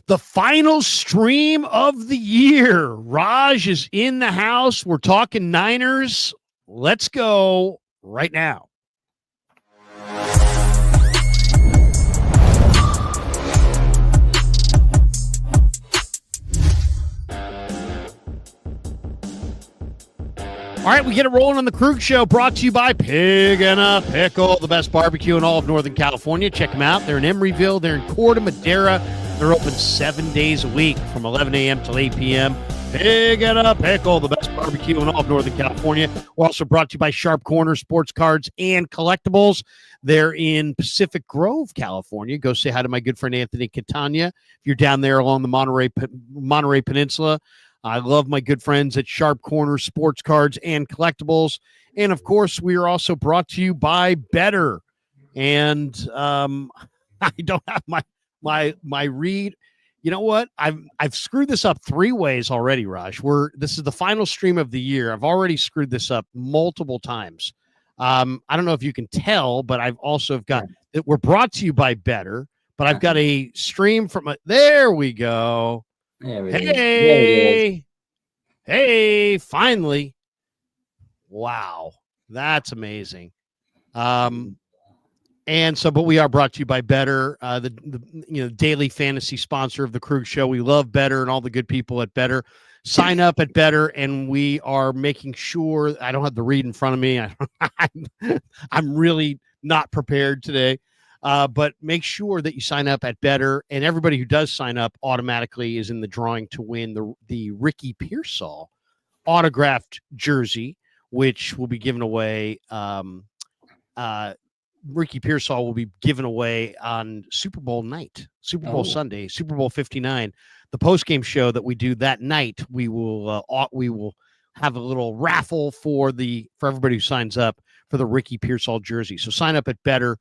The final stream of the year. Raj is in the house. We're talking Niners. Let's go right now. All right, we get it rolling on the Krug Show, brought to you by Pig and a Pickle, the best barbecue in all of Northern California. Check them out. They're in Emeryville. They're in Corte Madera. They're open 7 days a week from 11 a.m. till 8 p.m. Pig and a Pickle, the best barbecue in all of Northern California. We're also brought to you by Sharp Corner Sports Cards and Collectibles. They're in Pacific Grove, California. Go say hi to my good friend Anthony Catania. If you're down there along the Monterey Peninsula, I love my good friends at Sharp Corner Sports Cards and Collectibles. And, of course, we are also brought to you by Better. And I don't have my read. You know what? I've screwed this up 3 ways already, Raj. This is the final stream of the year. I've already screwed this up multiple times. I don't know if you can tell, but I've also got – we're brought to you by Better, but I've got a stream from – there we go. Hey, finally. Wow. That's amazing. But we are brought to you by Better, the daily fantasy sponsor of the Krug Show. We love Better and all the good people at Better. Sign up at Better, and we are making sure I don't have the read in front of me. I'm really not prepared today. But make sure that you sign up at Better, and everybody who does sign up automatically is in the drawing to win the Ricky Pearsall autographed jersey, which will be given away. Ricky Pearsall will be given away on Super Bowl night, Super Bowl Sunday, Super Bowl 59. The postgame show that we do that night, we will have a little raffle for everybody who signs up for the Ricky Pearsall jersey. So sign up at Better.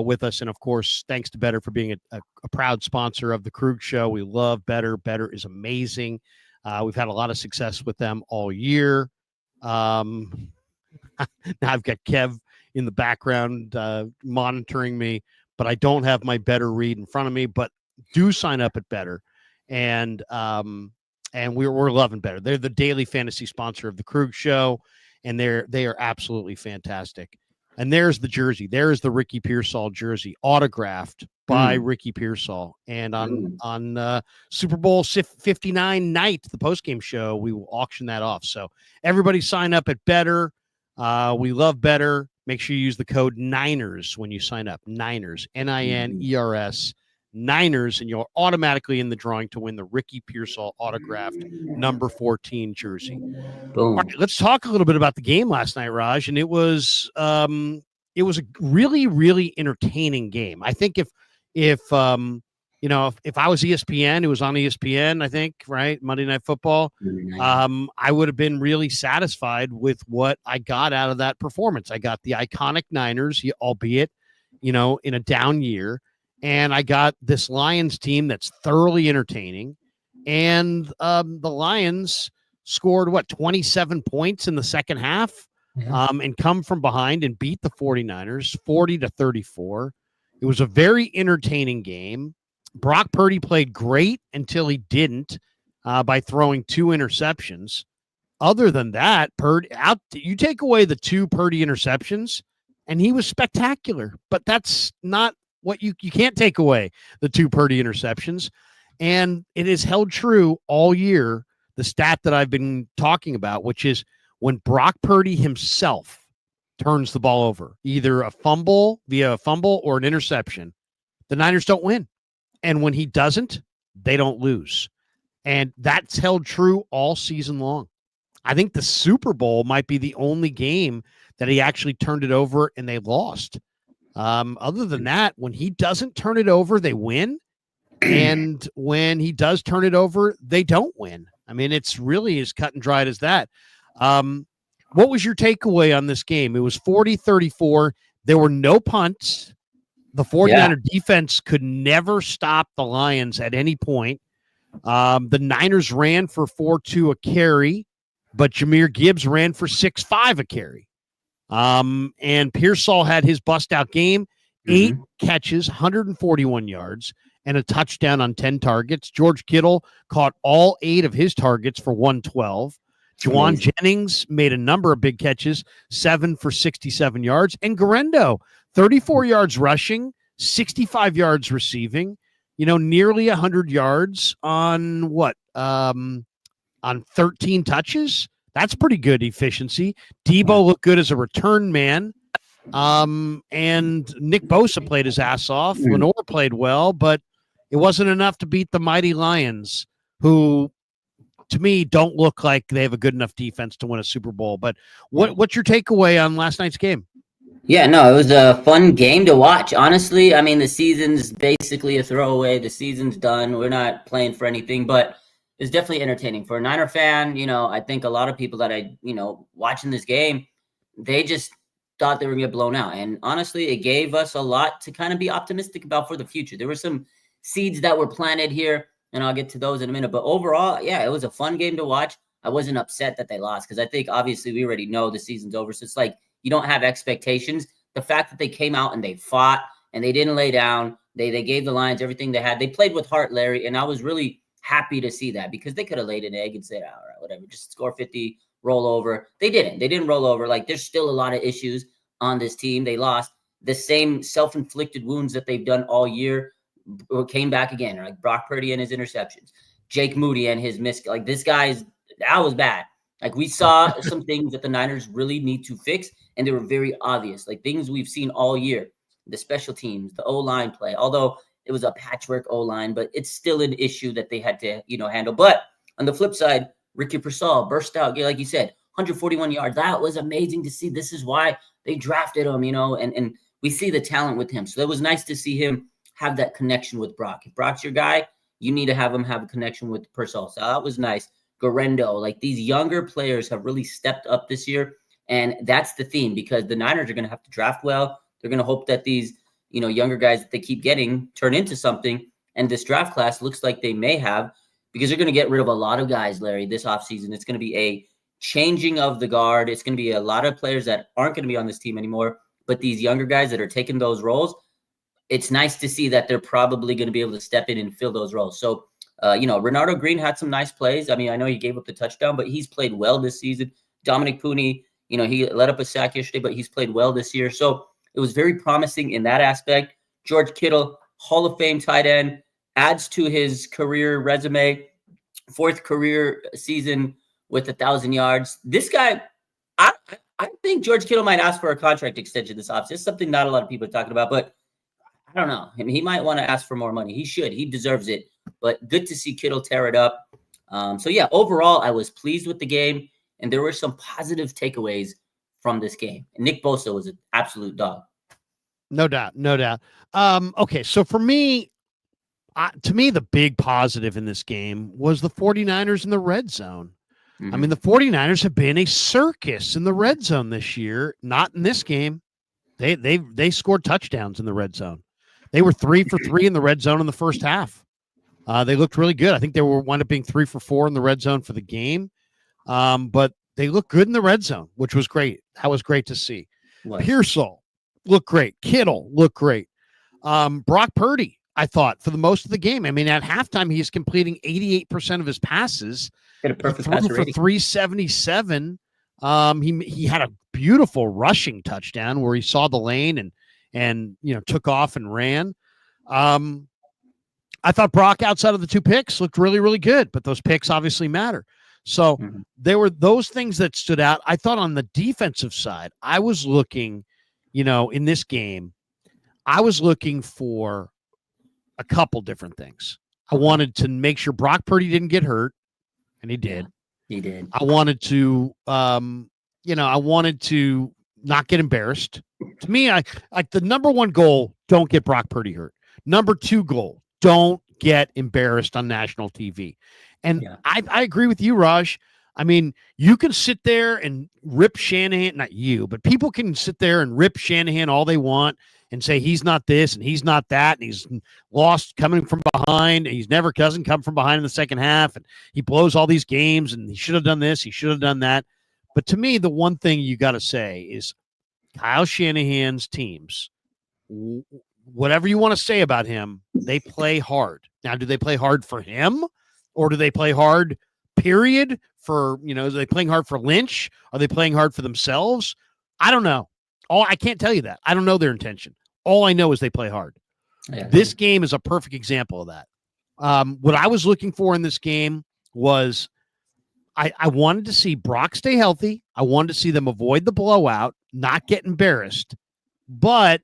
With us. And of course, thanks to Better for being a proud sponsor of the Krug Show. We love Better. Better is amazing. We've had a lot of success with them all year. Now I've got Kev in the background monitoring me, but I don't have my Better read in front of me. But do sign up at Better, and we're loving Better. They're the daily fantasy sponsor of the Krug Show, and they are absolutely fantastic. And there's the jersey. There's the Ricky Pearsall jersey, autographed by Ricky Pearsall. And on Super Bowl 59 night, the postgame show, we will auction that off. So everybody sign up at Better. We love Better. Make sure you use the code Niners when you sign up. Niners, Niners, Niners, and you're automatically in the drawing to win the Ricky Pearsall autographed number 14 jersey. Boom. All right, let's talk a little bit about the game last night, Raj. And it was a really, really entertaining game. I think if I was ESPN, it was on ESPN, I think, right? Monday Night Football. I would have been really satisfied with what I got out of that performance. I got the iconic Niners, albeit, in a down year. And I got this Lions team that's thoroughly entertaining. And the Lions scored, 27 points in the second half and come from behind and beat the 49ers 40-34. It was a very entertaining game. Brock Purdy played great until he didn't by throwing 2 interceptions. Other than that, you take away the 2 Purdy interceptions, and he was spectacular. But that's not what you can't take away the 2 Purdy interceptions. And it is held true all year, the stat that I've been talking about, which is when Brock Purdy himself turns the ball over, either via a fumble or an interception, the Niners don't win. And when he doesn't, they don't lose. And that's held true all season long. I think the Super Bowl might be the only game that he actually turned it over and they lost. Other than that, when he doesn't turn it over, they win. And when he does turn it over, they don't win. I mean, it's really as cut and dried as that. What was your takeaway on this game? It was 40-34. There were no punts. The 49er defense could never stop the Lions at any point. The Niners ran for 4.2 a carry, but Jahmyr Gibbs ran for 6.5 a carry. And Pearsall had his bust-out game. 8 catches, 141 yards, and a touchdown on 10 targets. George Kittle caught all 8 of his targets for 112. Juwan Jennings made a number of big catches, 7 for 67 yards. And Garendo, 34 yards rushing, 65 yards receiving, nearly 100 yards on on 13 touches. That's pretty good efficiency. Debo looked good as a return man. And Nick Bosa played his ass off. Lenore played well, but it wasn't enough to beat the mighty Lions, who, to me, don't look like they have a good enough defense to win a Super Bowl. But what's your takeaway on last night's game? Yeah, no, it was a fun game to watch. Honestly, I mean, the season's basically a throwaway. The season's done. We're not playing for anything, but it's definitely entertaining. For a Niner fan, I think a lot of people that watching this game, they just thought they were going to get blown out. And honestly, it gave us a lot to kind of be optimistic about for the future. There were some seeds that were planted here, and I'll get to those in a minute. But overall, yeah, it was a fun game to watch. I wasn't upset that they lost because I think obviously we already know the season's over. So it's like you don't have expectations. The fact that they came out and they fought and they didn't lay down, they gave the Lions everything they had. They played with heart, Larry, and I was really happy to see that because they could have laid an egg and said, all right, whatever, just score 50, roll over. They didn't. They didn't roll over. Like, there's still a lot of issues on this team. They lost. The same self-inflicted wounds that they've done all year came back again, like Brock Purdy and his interceptions, Jake Moody and his miss. Like, that was bad. Like, we saw some things that the Niners really need to fix, and they were very obvious, like things we've seen all year. The special teams, the O-line play, although it was a patchwork O-line, but it's still an issue that they had to, handle. But on the flip side, Ricky Pearsall burst out, like you said, 141 yards. That was amazing to see. This is why they drafted him, and we see the talent with him. So it was nice to see him have that connection with Brock. If Brock's your guy, you need to have him have a connection with Pearsall. So that was nice. Garendo, like these younger players have really stepped up this year. And that's the theme because the Niners are going to have to draft well. They're going to hope that these, younger guys that they keep getting turn into something. And this draft class looks like they may have, because they're going to get rid of a lot of guys, Larry, this offseason. It's going to be a changing of the guard. It's going to be a lot of players that aren't going to be on this team anymore. But these younger guys that are taking those roles, it's nice to see that they're probably going to be able to step in and fill those roles. So, Renardo Green had some nice plays. I mean, I know he gave up the touchdown, but he's played well this season. Dominic Puni, he let up a sack yesterday, but he's played well this year. So it was very promising in that aspect. George Kittle, Hall of Fame tight end, adds to his career resume, 4th career season with 1,000 yards. This guy, I think George Kittle might ask for a contract extension this offseason. It's something not a lot of people are talking about, but I don't know. I mean, he might want to ask for more money. He should. He deserves it. But good to see Kittle tear it up. So, yeah, overall, I was pleased with the game, and there were some positive takeaways from this game. And Nick Bosa was an absolute dog. No doubt. No doubt. Okay, so for me, to me, the big positive in this game was the 49ers in the red zone. I mean, the 49ers have been a circus in the red zone this year. Not in this game. They scored touchdowns in the red zone. They were 3 for 3 in the red zone in the first half. They looked really good. I think they wound up being 3 for 4 in the red zone for the game. But they looked good in the red zone, which was great. That was great to see. Pearsall looked great. Kittle looked great. Brock Purdy, I thought, for the most of the game. I mean, at halftime, he's completing 88% of his passes. Had a perfect pass rating. For 377. He had a beautiful rushing touchdown where he saw the lane and took off and ran. I thought Brock, outside of the 2 picks, looked really, really good, but those picks obviously matter. So there were those things that stood out. I thought on the defensive side, I was looking, in this game, I was looking for a couple different things. I wanted to make sure Brock Purdy didn't get hurt, and he did. Yeah, he did. I wanted to, I wanted to not get embarrassed. To me, I like the number 1 goal, don't get Brock Purdy hurt. Number 2 goal, don't get embarrassed on national TV. And I agree with you, Raj. I mean, you can sit there and rip Shanahan, not you, but people can sit there and rip Shanahan all they want and say he's not this and he's not that, and he's lost coming from behind, and doesn't come from behind in the second half, and he blows all these games, and he should have done this, he should have done that. But to me, the one thing you got to say is Kyle Shanahan's teams whatever you want to say about him, they play hard. Now, do they play hard for him, or do they play hard, period, for, are they playing hard for Lynch? Are they playing hard for themselves? I don't know. I can't tell you that. I don't know their intention. All I know is they play hard. Yeah. This game is a perfect example of that. What I was looking for in this game was I wanted to see Brock stay healthy. I wanted to see them avoid the blowout, not get embarrassed. But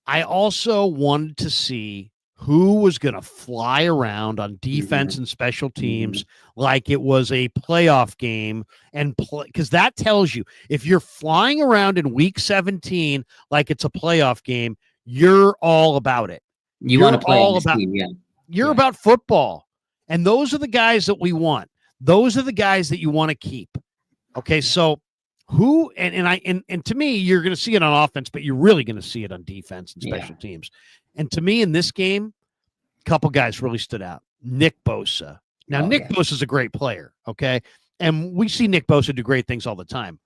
I also wanted to see who was going to fly around on defense and special teams like it was a playoff game, and because that tells you if you're flying around in week 17 like it's a playoff game, you're all about it. You want to play all about team, You're about football, and those are the guys that we want. Those are the guys that you want to keep. Okay, so who and to me, you're going to see it on offense, but you're really going to see it on defense and special teams. And to me, in this game, a couple guys really stood out. Nick Bosa. Now, Nick Bosa is a great player, okay? And we see Nick Bosa do great things all the time.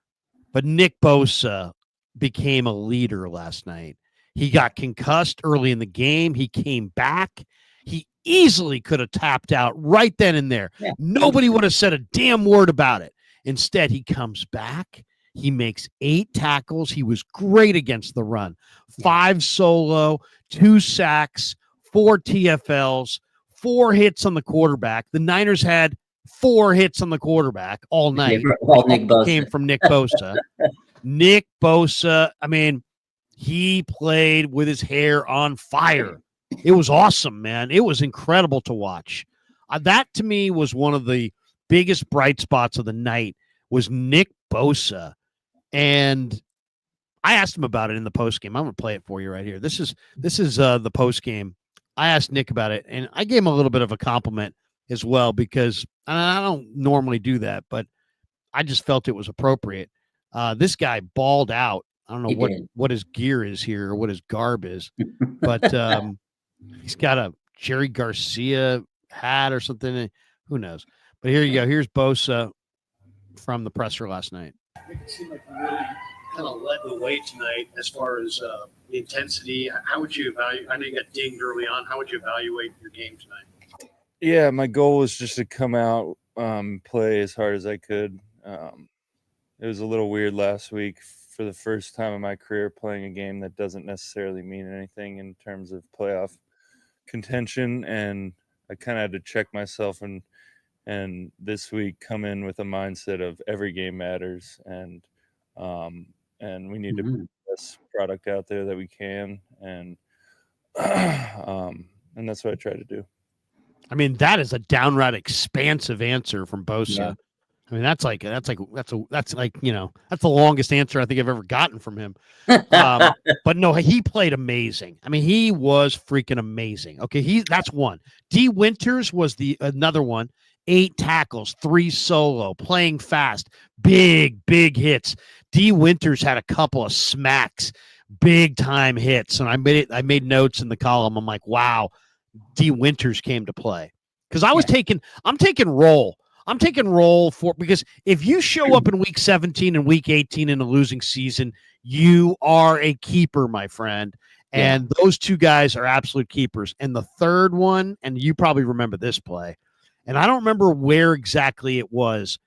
But Nick Bosa became a leader last night. He got concussed early in the game. He came back. He easily could have tapped out right then and there. Yeah. Nobody would have said a damn word about it. Instead, he comes back. He makes 8 tackles. He was great against the run. 5 solo, 2 sacks, 4 TFLs, 4 hits on the quarterback. The Niners had 4 hits on the quarterback all night. All Nick Bosa. Came from Nick Bosa. Nick Bosa, I mean, he played with his hair on fire. It was awesome, man. It was incredible to watch. That, to me, was one of the biggest bright spots of the night was Nick Bosa. And I asked him about it in the postgame. I'm going to play it for you right here. This is the postgame. I asked Nick about it, and I gave him a little bit of a compliment as well because I don't normally do that, but I just felt it was appropriate. This guy balled out. I don't know what his gear is here or what his garb is, but he's got a Jerry Garcia hat or something. Who knows? But here you go. Here's Bosa from the presser last night. It seemed like you really kind of led the way tonight as far as the intensity. How would you evaluate? I know you got dinged early on. How would you evaluate your game tonight? Yeah, my goal was just to come out, play as hard as I could. It was a little weird last week for the first time in my career playing a game that doesn't necessarily mean anything in terms of playoff contention, and I kind of had to check myself and this week come in with a mindset of every game matters, and we need to put the best product out there that we can, and that's what I try to do. I mean, that is a downright expansive answer from Bosa. Yeah. I mean, that's like that's the longest answer I think I've ever gotten from him. But no, he played amazing. I mean, he was freaking amazing. Okay, that's one. D. Winters was another one. 8 tackles, 3 solo, playing fast, big hits. D. Winters had a couple of smacks, big time hits, and I made notes in the column. I'm like, wow, D. Winters came to play because I'm taking roll. I'm taking roll because if you show up in week 17 and week 18 in a losing season, you are a keeper, my friend. And those 2 guys are absolute keepers. And the third one, and you probably remember this play, and I don't remember where exactly it was,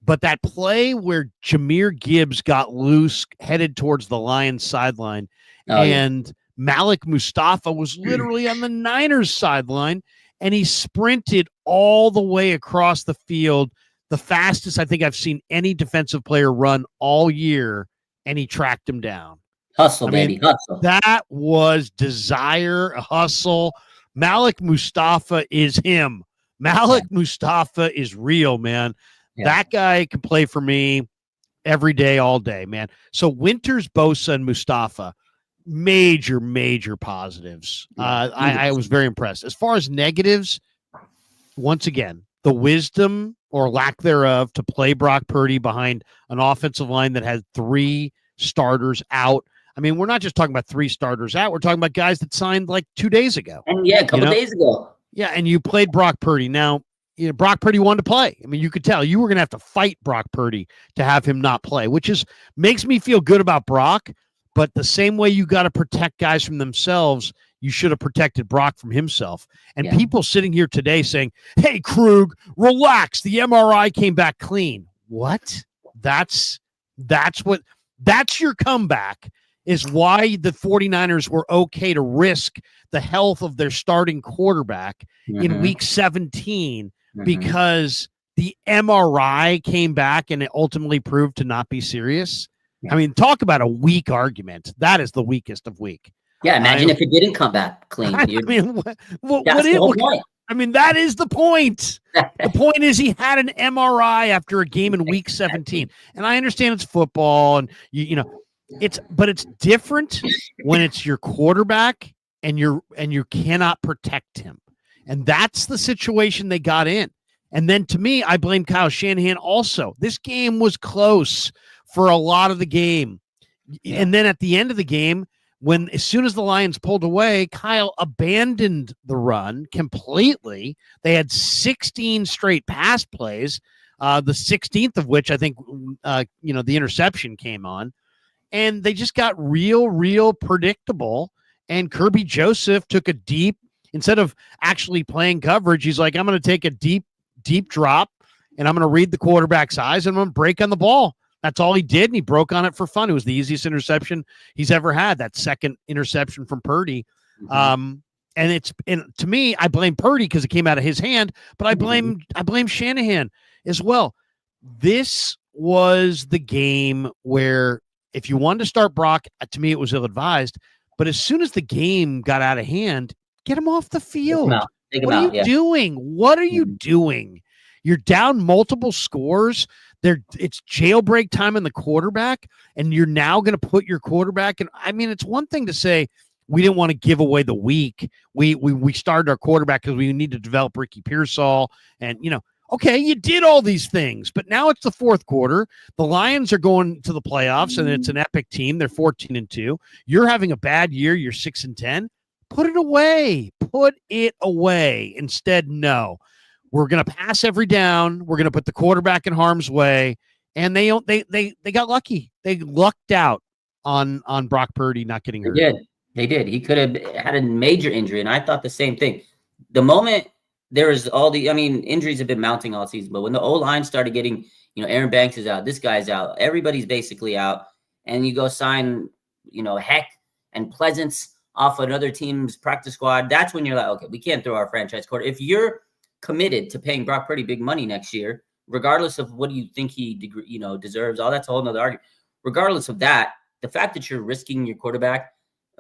but that play where Jahmyr Gibbs got loose, headed towards the Lions sideline, and Malik Mustafa was literally on the Niners sideline, and he sprinted all the way across the field, the fastest I think I've seen any defensive player run all year, and he tracked him down. Hustle, baby, hustle. That was desire, hustle. Malik Mustafa is him. Malik Mustafa is real, man. Yeah. That guy can play for me every day, all day, man. So Winters, Bosa, and Mustafa, major positives. I was very impressed. As far as negatives, once again, the wisdom or lack thereof to play Brock Purdy behind an offensive line that had 3 starters out. I mean, we're not just talking about 3 starters out. We're talking about guys that signed like 2 days ago. And a couple days ago. Yeah, and you played Brock Purdy. Now, Brock Purdy wanted to play. I mean, you could tell you were going to have to fight Brock Purdy to have him not play, which makes me feel good about Brock. But the same way you got to protect guys from themselves, you should have protected Brock from himself. And people sitting here today saying, hey, Krug, relax. The MRI came back clean. What? That's your comeback, is why the 49ers were okay to risk the health of their starting quarterback in week 17 because the MRI came back and it ultimately proved to not be serious. I mean, talk about a weak argument. That is the weakest of weak. Yeah, imagine if it didn't come back clean. I mean, what That's the whole point. I mean, that is the point. The point is he had an MRI after a game in week 17. And I understand it's football and you know, but it's different when it's your quarterback and you cannot protect him. And that's the situation they got in. And then to me, I blame Kyle Shanahan also. This game was close for a lot of the game. Yeah. And then at the end of the game, as soon as the Lions pulled away, Kyle abandoned the run completely. They had 16 straight pass plays, the 16th of which I think, the interception came on. And they just got real predictable. And Kirby Joseph took a deep, instead of actually playing coverage, he's like, I'm going to take a deep drop, and I'm going to read the quarterback's eyes, and I'm going to break on the ball. That's all he did, and he broke on it for fun. It was the easiest interception he's ever had, that second interception from Purdy. And to me, I blame Purdy because it came out of his hand, but I blame Shanahan as well. This was the game where if you wanted to start Brock, to me it was ill-advised, but as soon as the game got out of hand, get him off the field. What are you doing? What are you doing? You're down multiple scores. It's jailbreak time in the quarterback, and you're now going to put your quarterback in. I mean, it's one thing to say we didn't want to give away the week. We started our quarterback because we need to develop Ricky Pearsall, and okay, you did all these things, but now it's the fourth quarter. The Lions are going to the playoffs, and it's an epic team. They're 14-2. You're having a bad year. You're 6-10. Put it away. Put it away. Instead, no. We're going to pass every down. We're going to put the quarterback in harm's way. And they got lucky. They lucked out on Brock Purdy not getting hurt. They did. He could have had a major injury, and I thought the same thing. The moment there was injuries have been mounting all season, but when the O-line started getting, Aaron Banks is out, this guy's out, everybody's basically out, and you go sign, Heck and Pleasance off another team's practice squad, that's when you're like, okay, we can't throw our franchise quarter. If you're committed to paying Brock Purdy big money next year, regardless of what you think he deserves, all that's a whole nother argument. Regardless of that, the fact that you're risking your quarterback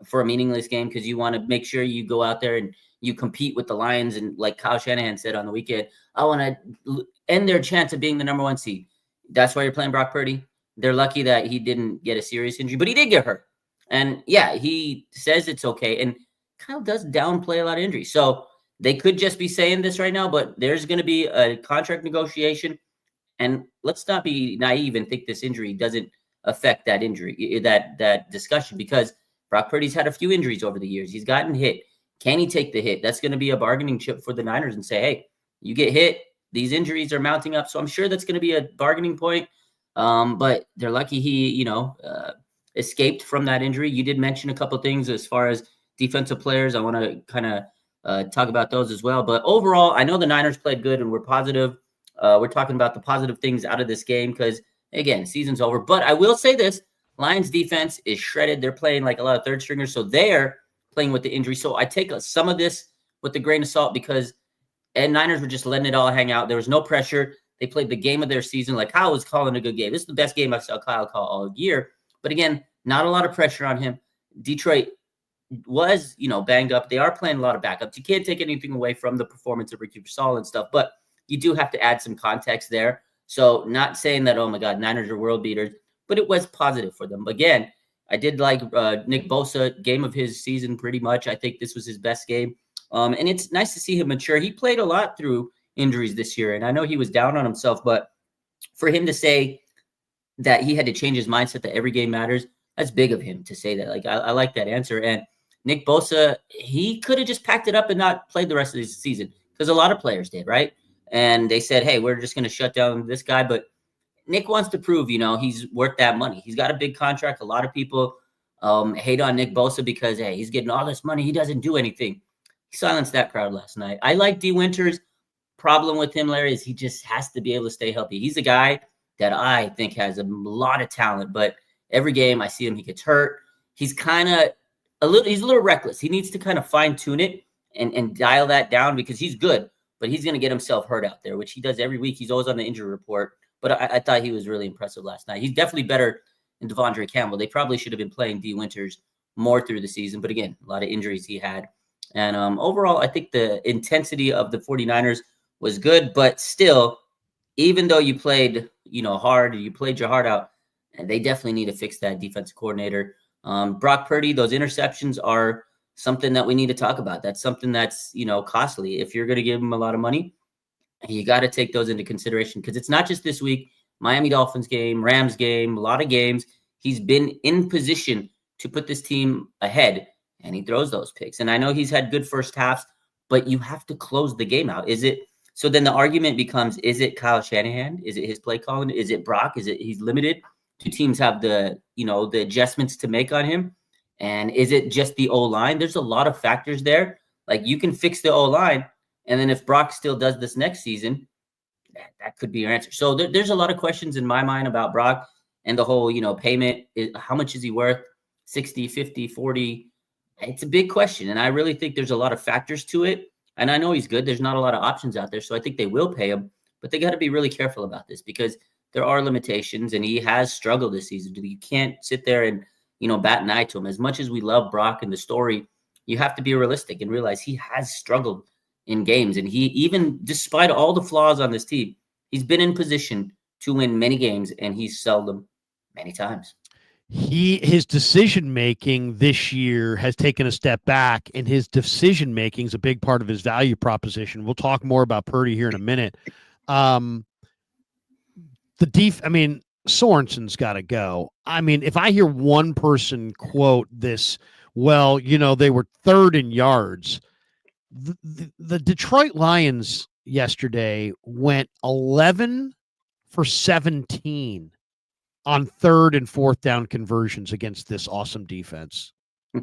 for a meaningless game because you want to make sure you go out there and you compete with the Lions, and like Kyle Shanahan said on the weekend, I want to end their chance of being the number one seed. That's why you're playing Brock Purdy. They're lucky that he didn't get a serious injury, but he did get hurt. And yeah, he says it's okay. And Kyle does downplay a lot of injuries. So they could just be saying this right now, but there's going to be a contract negotiation. And let's not be naive and think this injury doesn't affect that injury, that discussion, because Brock Purdy's had a few injuries over the years. He's gotten hit. Can he take the hit? That's going to be a bargaining chip for the Niners and say, hey, you get hit. These injuries are mounting up. So I'm sure that's going to be a bargaining point. But they're lucky he, escaped from that injury. You did mention a couple of things as far as defensive players. I want to kind of talk about those as well. But overall, I know the Niners played good and we're positive. We're talking about the positive things out of this game because, again, season's over. But I will say this, Lions defense is shredded. They're playing like a lot of third stringers. So they're playing with the injury. So I take some of this with a grain of salt because Niners were just letting it all hang out. There was no pressure. They played the game of their season. Like Kyle was calling a good game. This is the best game I saw Kyle call all year. But again, not a lot of pressure on him. Detroit was, banged up. They are playing a lot of backups. You can't take anything away from the performance of Ricky Pearsall and stuff, but you do have to add some context there. So not saying that, oh my God, Niners are world beaters, but it was positive for them. Again, I did like Nick Bosa, game of his season pretty much. I think this was his best game. And it's nice to see him mature. He played a lot through injuries this year, and I know he was down on himself, but for him to say that he had to change his mindset that every game matters, that's big of him to say that. Like, I like that answer. And Nick Bosa, he could have just packed it up and not played the rest of the season because a lot of players did, right? And they said, hey, we're just going to shut down this guy. But Nick wants to prove, he's worth that money. He's got a big contract. A lot of people hate on Nick Bosa because, hey, he's getting all this money. He doesn't do anything. He silenced that crowd last night. I like D. Winters. Problem with him, Larry, is he just has to be able to stay healthy. He's a guy that I think has a lot of talent, but every game I see him, he gets hurt. He's kind of he's a little reckless. He needs to kind of fine tune it and dial that down because he's good, but he's going to get himself hurt out there, which he does every week. He's always on the injury report, but I thought he was really impressive last night. He's definitely better than Devondre Campbell. They probably should have been playing D. Winters more through the season, but again, a lot of injuries he had. And overall, I think the intensity of the 49ers was good, but still, even though you played, hard, you played your heart out, and they definitely need to fix that defensive coordinator. Brock Purdy, those interceptions are something that we need to talk about. That's something that's, costly. If you're going to give him a lot of money, you got to take those into consideration because it's not just this week. Miami Dolphins game, Rams game, a lot of games. He's been in position to put this team ahead, and he throws those picks. And I know he's had good first halves, but you have to close the game out. So then the argument becomes, is it Kyle Shanahan? Is it his play calling? Is it Brock? Is it he's limited? Do teams have the adjustments to make on him? And is it just the O-line? There's a lot of factors there. Like you can fix the O-line, and then if Brock still does this next season, that could be your answer. So there's a lot of questions in my mind about Brock and the whole, payment. How much is he worth? 60, 50, 40? It's a big question. And I really think there's a lot of factors to it. And I know he's good. There's not a lot of options out there. So I think they will pay him. But they got to be really careful about this because there are limitations. And he has struggled this season. You can't sit there and, bat an eye to him. As much as we love Brock and the story, you have to be realistic and realize he has struggled in games. And he, even despite all the flaws on this team, he's been in position to win many games. And he's seldom many times. His decision making this year has taken a step back, and his decision making is a big part of his value proposition. We'll talk more about Purdy here in a minute. Sorensen's got to go. I mean, if I hear one person quote this, they were third in yards. The Detroit Lions yesterday went 11 for 17 on third and fourth down conversions against this awesome defense.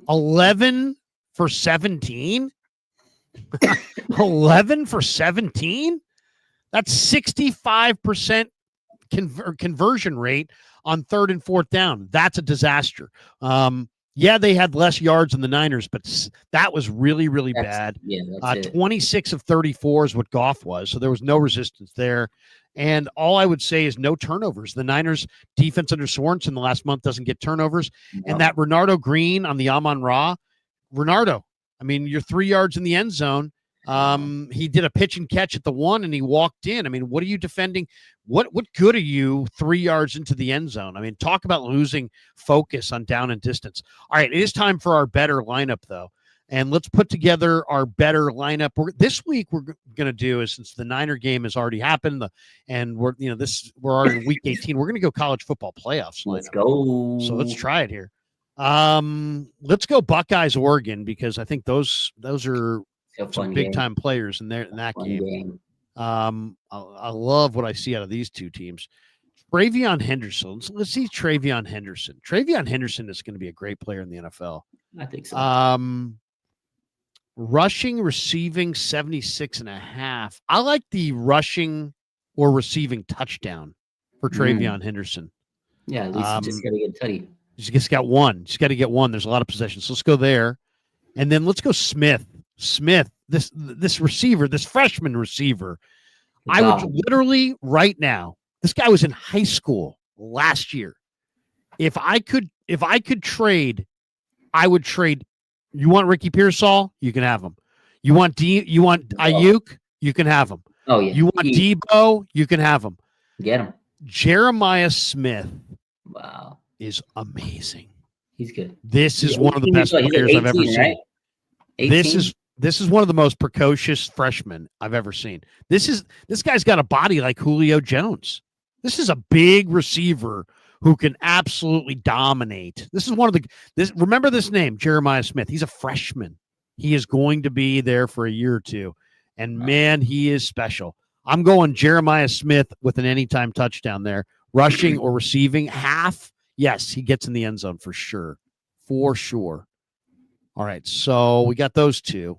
11 for 17? 11 for 17? That's 65% conversion rate on third and fourth down. That's a disaster. They had less yards than the Niners, but that was really, really bad. 26 of 34 is what Goff was, so there was no resistance there. And all I would say is no turnovers. The Niners defense under Sorensen the last month doesn't get turnovers. No. And that Renardo Green on the Amon-Ra, you're 3 yards in the end zone. He did a pitch and catch at the 1 and he walked in. What are you defending? What good are you 3 yards into the end zone? Talk about losing focus on down and distance. All right, it is time for our better lineup though. And let's put together our better lineup. This week we're going to do is, since the Niner game has already happened, and we're already in week 18. We're going to go college football playoffs. Let's go. So let's try it here. Let's go Buckeyes, Oregon, because I think those are some big time players in that game. I love what I see out of these two teams. TreVeyon Henderson. Let's see TreVeyon Henderson. TreVeyon Henderson is going to be a great player in the NFL. I think so. Rushing, receiving 76.5. I like the rushing or receiving touchdown for TreVeyon Henderson. Yeah, at least you just got to get tutty. He's just got one. Just got to get one. There's a lot of possessions. So let's go there. And then let's go Smith. This receiver, this freshman receiver. I would literally right now, this guy was in high school last year. If I could trade, I would trade. You want Ricky Pearsall? You can have him. You want Ayuk? You can have him. Oh yeah. You want Debo? You can have him. Get him. Jeremiah Smith. Wow. Is amazing. He's good. This is one of the best players I've ever seen. Right? This is one of the most precocious freshmen I've ever seen. This guy's got a body like Julio Jones. This is a big receiver who can absolutely dominate. This is remember this name, Jeremiah Smith. He's a freshman. He is going to be there for a year or two. And man, he is special. I'm going Jeremiah Smith with an anytime touchdown there. Rushing or receiving half. Yes, he gets in the end zone for sure. for sure. All right, so we got those two.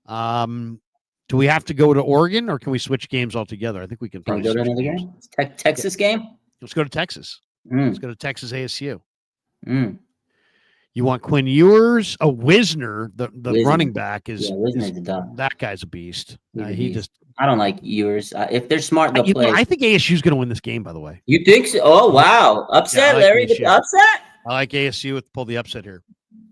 Do we have to go to Oregon, or can we switch games altogether? I think we can Can we probably go to switch another games. game? Texas game? Let's go to Texas. Let's Mm. go to Texas ASU. Mm. You want Quinn Ewers? Wisner, the Wisner. running back, is Wisner's a dog. that guy's a beast. He's a He beast. just. I don't like Ewers. If they're smart, they'll play. I think ASU's going to win this game. By the way, You think so? Oh wow! Upset, I like Larry. ASU. Upset. I like ASU with pull the upset here.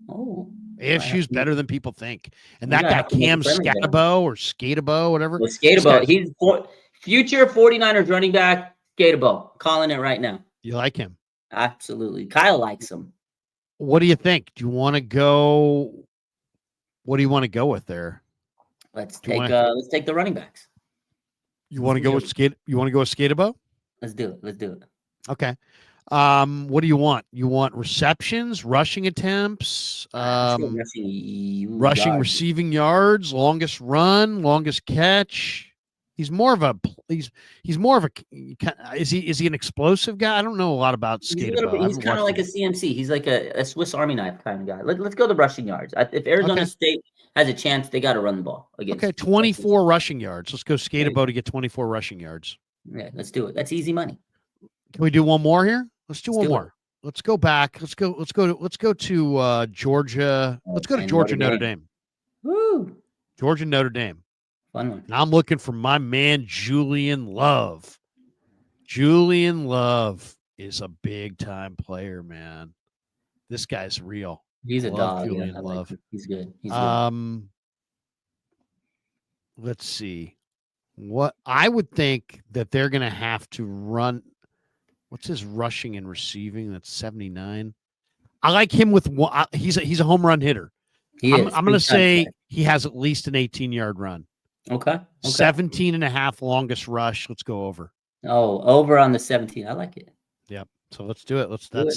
Oh, ASU's better than people think, and We that guy got to make Cam it friendly, though. Scatabo or Skatabo, whatever. well, Skatabo. He's future 49ers running back. Skatabo. Calling it right now. You like him? Absolutely. Kyle likes him. What do you think? Do you want to go? What do you want to go with there? Let's Do you take the running backs. You want to go with You want to go with Skatabo? Let's do it. Let's do it. Okay. What do you want? You want receptions, rushing attempts, Rushing rushing, receiving yards, longest run, longest catch. He's more of a. Is he an explosive guy? I don't know a lot about Skatabo. He's kind of like a CMC. He's like a Swiss Army knife kind of guy. Let's go the rushing yards. If Arizona State has a chance, they got to run the ball against. Okay, 24 rushing yards. Let's go Skatabo to get 24 rushing yards. Yeah, let's do it. That's easy money. Can we do one more here? Let's do one more. Let's go back. Let's go to Georgia. Let's go to Georgia Notre Dame. Woo! Georgia Notre Dame. Fun one. And I'm looking for my man Julian Love. Julian Love is a big time player, man. This guy's real. He's a dog. Julian Yeah, Love. He's good. He's good. Let's see. What I would think that they're going to have to run. What's his rushing and receiving? That's 79. I like him with one. He's a home run hitter. I'm going to say he has at least an 18-yard run. Okay. 17 and a half longest rush. Let's go over. Oh, over on the 17. I like it. Yep. So let's do it.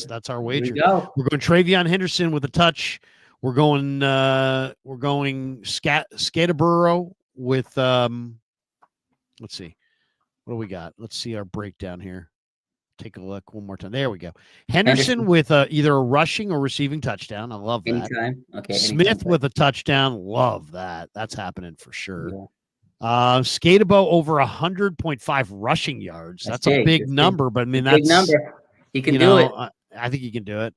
That's our wager. We're going Travion Henderson with a touch. We're going Scatterborough with let's see. What do we got? Let's see our breakdown here. Take a look one more time. There we go. Henderson with either a rushing or receiving touchdown. I love that. Anytime. Okay. Smith with a touchdown. Love that. That's happening for sure. Yeah. Skatabo over 100.5 rushing yards. That's a big number, but I mean, that's big number. He can do it. I think he can do it.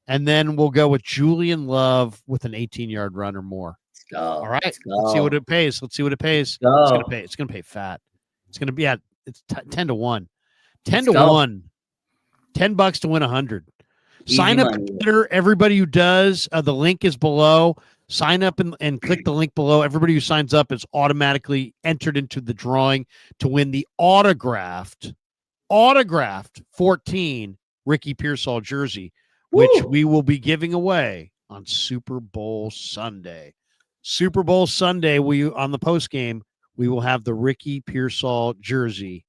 And then we'll go with Julian Love with an 18-yard run or more. Let's go. All right. Let's see what it pays. It's going to pay. It's going to pay fat. It's going to be it's 10 to 1. 10 to 1. $10 to win 100. Sign up Twitter. Everybody who does, the link is below. Sign up and click the link below. Everybody who signs up is automatically entered into the drawing to win the autographed 14 Ricky Pearsall jersey, which we will be giving away on Super Bowl Sunday. Super Bowl Sunday, on the post game, we will have the Ricky Pearsall jersey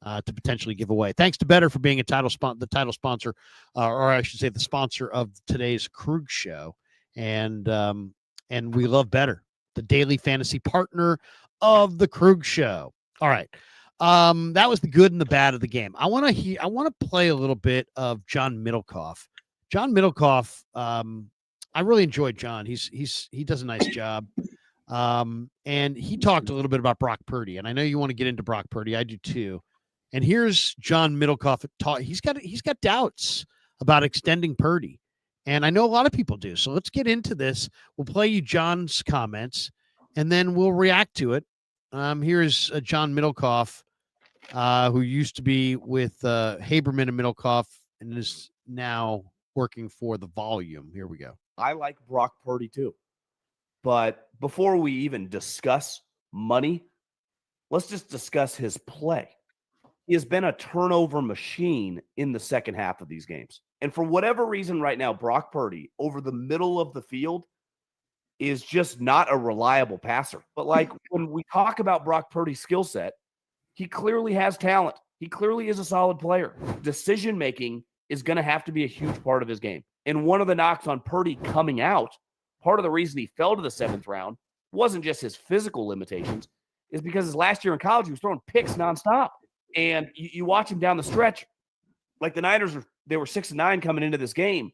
to potentially give away. Thanks to Better for being the title sponsor, or I should say the sponsor of today's Krug Show. And we love Better, the daily fantasy partner of the Krug Show. All right. That was the good and the bad of the game. I want to play a little bit of John Middlecoff. John Middlecoff, I really enjoyed John. He does a nice job. And he talked a little bit about Brock Purdy, and I know you want to get into Brock Purdy. I do too. And here's John Middlecoff. He's got doubts about extending Purdy. And I know a lot of people do. So let's get into this. We'll play you John's comments, and then we'll react to it. Here's John Middlecoff, who used to be with Haberman and Middlecoff and is now working for The Volume. Here we go. I like Brock Purdy too. But before we even discuss money, let's just discuss his play. He has been a turnover machine in the second half of these games. And for whatever reason right now, Brock Purdy over the middle of the field is just not a reliable passer. But like when we talk about Brock Purdy's skill set, he clearly has talent. He clearly is a solid player. Decision-making is going to have to be a huge part of his game. And one of the knocks on Purdy coming out, part of the reason he fell to the 7th round wasn't just his physical limitations, is because his last year in college, he was throwing picks nonstop. And you watch him down the stretch, like the Niners, they were 6-9 coming into this game,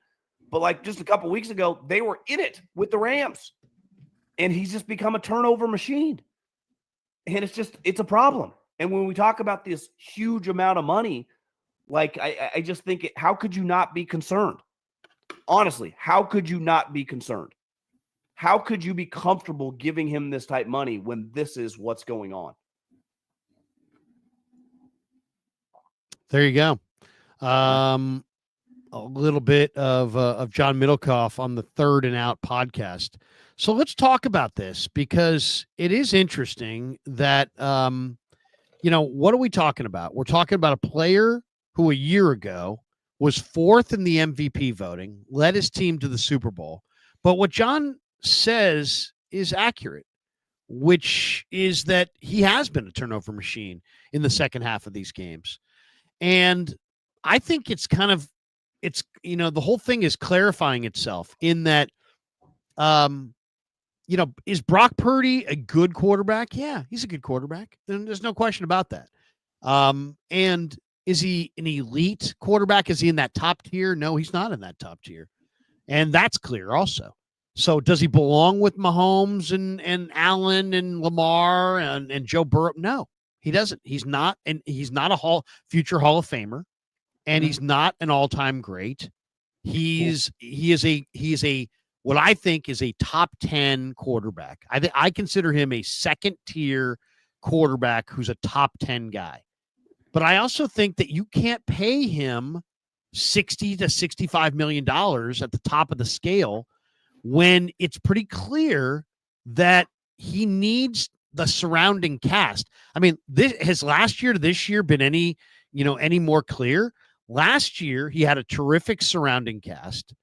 but like just a couple weeks ago, they were in it with the Rams. And he's just become a turnover machine. And it's a problem. And when we talk about this huge amount of money, like I just think how could you not be concerned? Honestly, how could you not be concerned? How could you be comfortable giving him this type of money when this is what's going on? There you go. A little bit of John Middlecoff on the Third and Out podcast. So let's talk about this because it is interesting that, what are we talking about? We're talking about a player who a year ago was 4th in the MVP voting, led his team to the Super Bowl. But what John says is accurate, which is that he has been a turnover machine in the second half of these games. And I think the whole thing is clarifying itself in that, is Brock Purdy a good quarterback? Yeah, he's a good quarterback. There's no question about that. And is he an elite quarterback? Is he in that top tier? No, he's not in that top tier. And that's clear also. So does he belong with Mahomes and Allen and Lamar and Joe Burrow? No, he doesn't. He's not. And he's not a future Hall of Famer. And he's not an all-time great. He is a what I think is a top 10 quarterback. I consider him a second tier quarterback who's a top 10 guy. But I also think that you can't pay him $60 to $65 million at the top of the scale when it's pretty clear that he needs the surrounding cast. I mean, has last year to this year been any more clear? Last year, he had a terrific surrounding cast,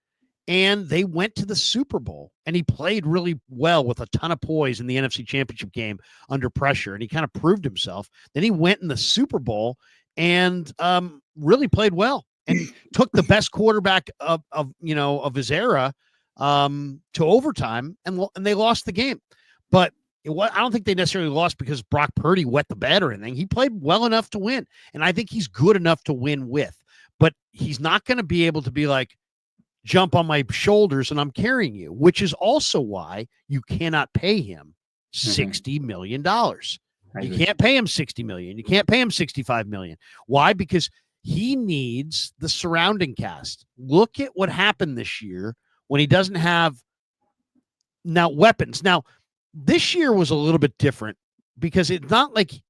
and they went to the Super Bowl, and he played really well with a ton of poise in the NFC Championship game under pressure, and he kind of proved himself. Then he went in the Super Bowl and really played well and took the best quarterback of his era to overtime, and they lost the game. But I don't think they necessarily lost because Brock Purdy wet the bed or anything. He played well enough to win, and I think he's good enough to win with. But he's not going to be able to be like, jump on my shoulders and I'm carrying you, which is also why you cannot pay him $60 million. You can't pay him $60 million. You can't pay him $65 million. Why? Because he needs the surrounding cast. Look at what happened this year when he doesn't have weapons. Now, this year was a little bit different because it's not like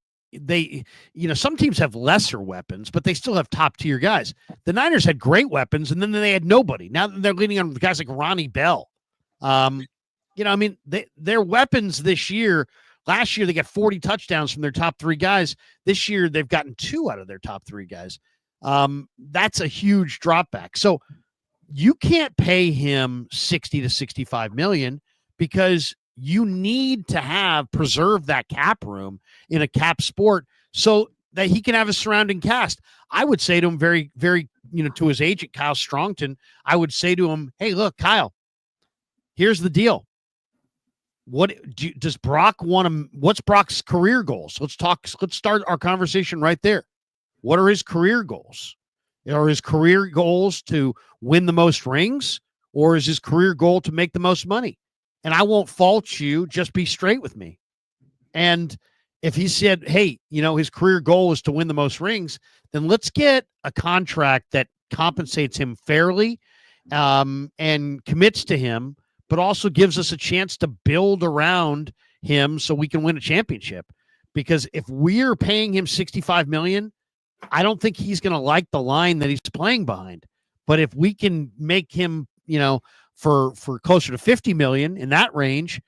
some teams have lesser weapons, but they still have top tier guys. The Niners had great weapons, and then they had nobody. Now they're leaning on guys like Ronnie Bell. Their weapons this year. Last year they got 40 touchdowns from their top 3 guys. This year they've gotten 2 out of their top 3 guys. That's a huge drop back. So you can't pay him 60 to 65 million because you need to preserve that cap room in a cap sport so that he can have a surrounding cast. I would say to him very, very, to his agent, Kyle Strongton, I would say to him, hey, look, Kyle, here's the deal. Does Brock want to, what's Brock's career goals? Let's start our conversation right there. What are his career goals? Are his career goals to win the most rings, or is his career goal to make the most money? And I won't fault you. Just be straight with me. And if he said, hey, his career goal is to win the most rings, then let's get a contract that compensates him fairly and commits to him, but also gives us a chance to build around him so we can win a championship. Because if we're paying him $65 million, I don't think he's going to like the line that he's playing behind. But if we can make him, for closer to 50 million in that range,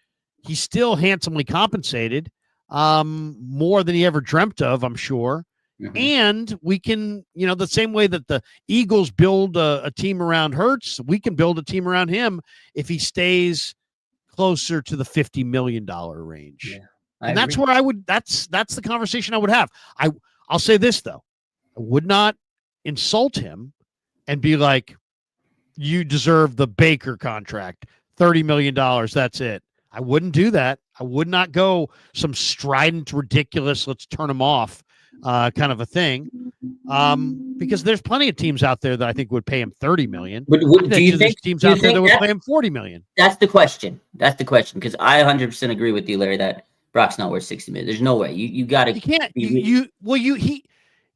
he's still handsomely compensated, more than he ever dreamt of, I'm sure. Mm-hmm. And we can, the same way that the Eagles build a team around Hurts, we can build a team around him if he stays closer to the $50 million range. Yeah, and that's where that's the conversation I would have. I'll say this though. I would not insult him and be like, you deserve the Baker contract, $30 million. That's it. I wouldn't do that. I would not go some strident, ridiculous, let's turn him off kind of a thing. Because there's plenty of teams out there that I think would pay him $30 million. But do you think teams out there that would pay him $40 million? That's the question. That's the question. Because I 100% agree with you, Larry, that Brock's not worth $60 million. There's no way. You got to. You can't.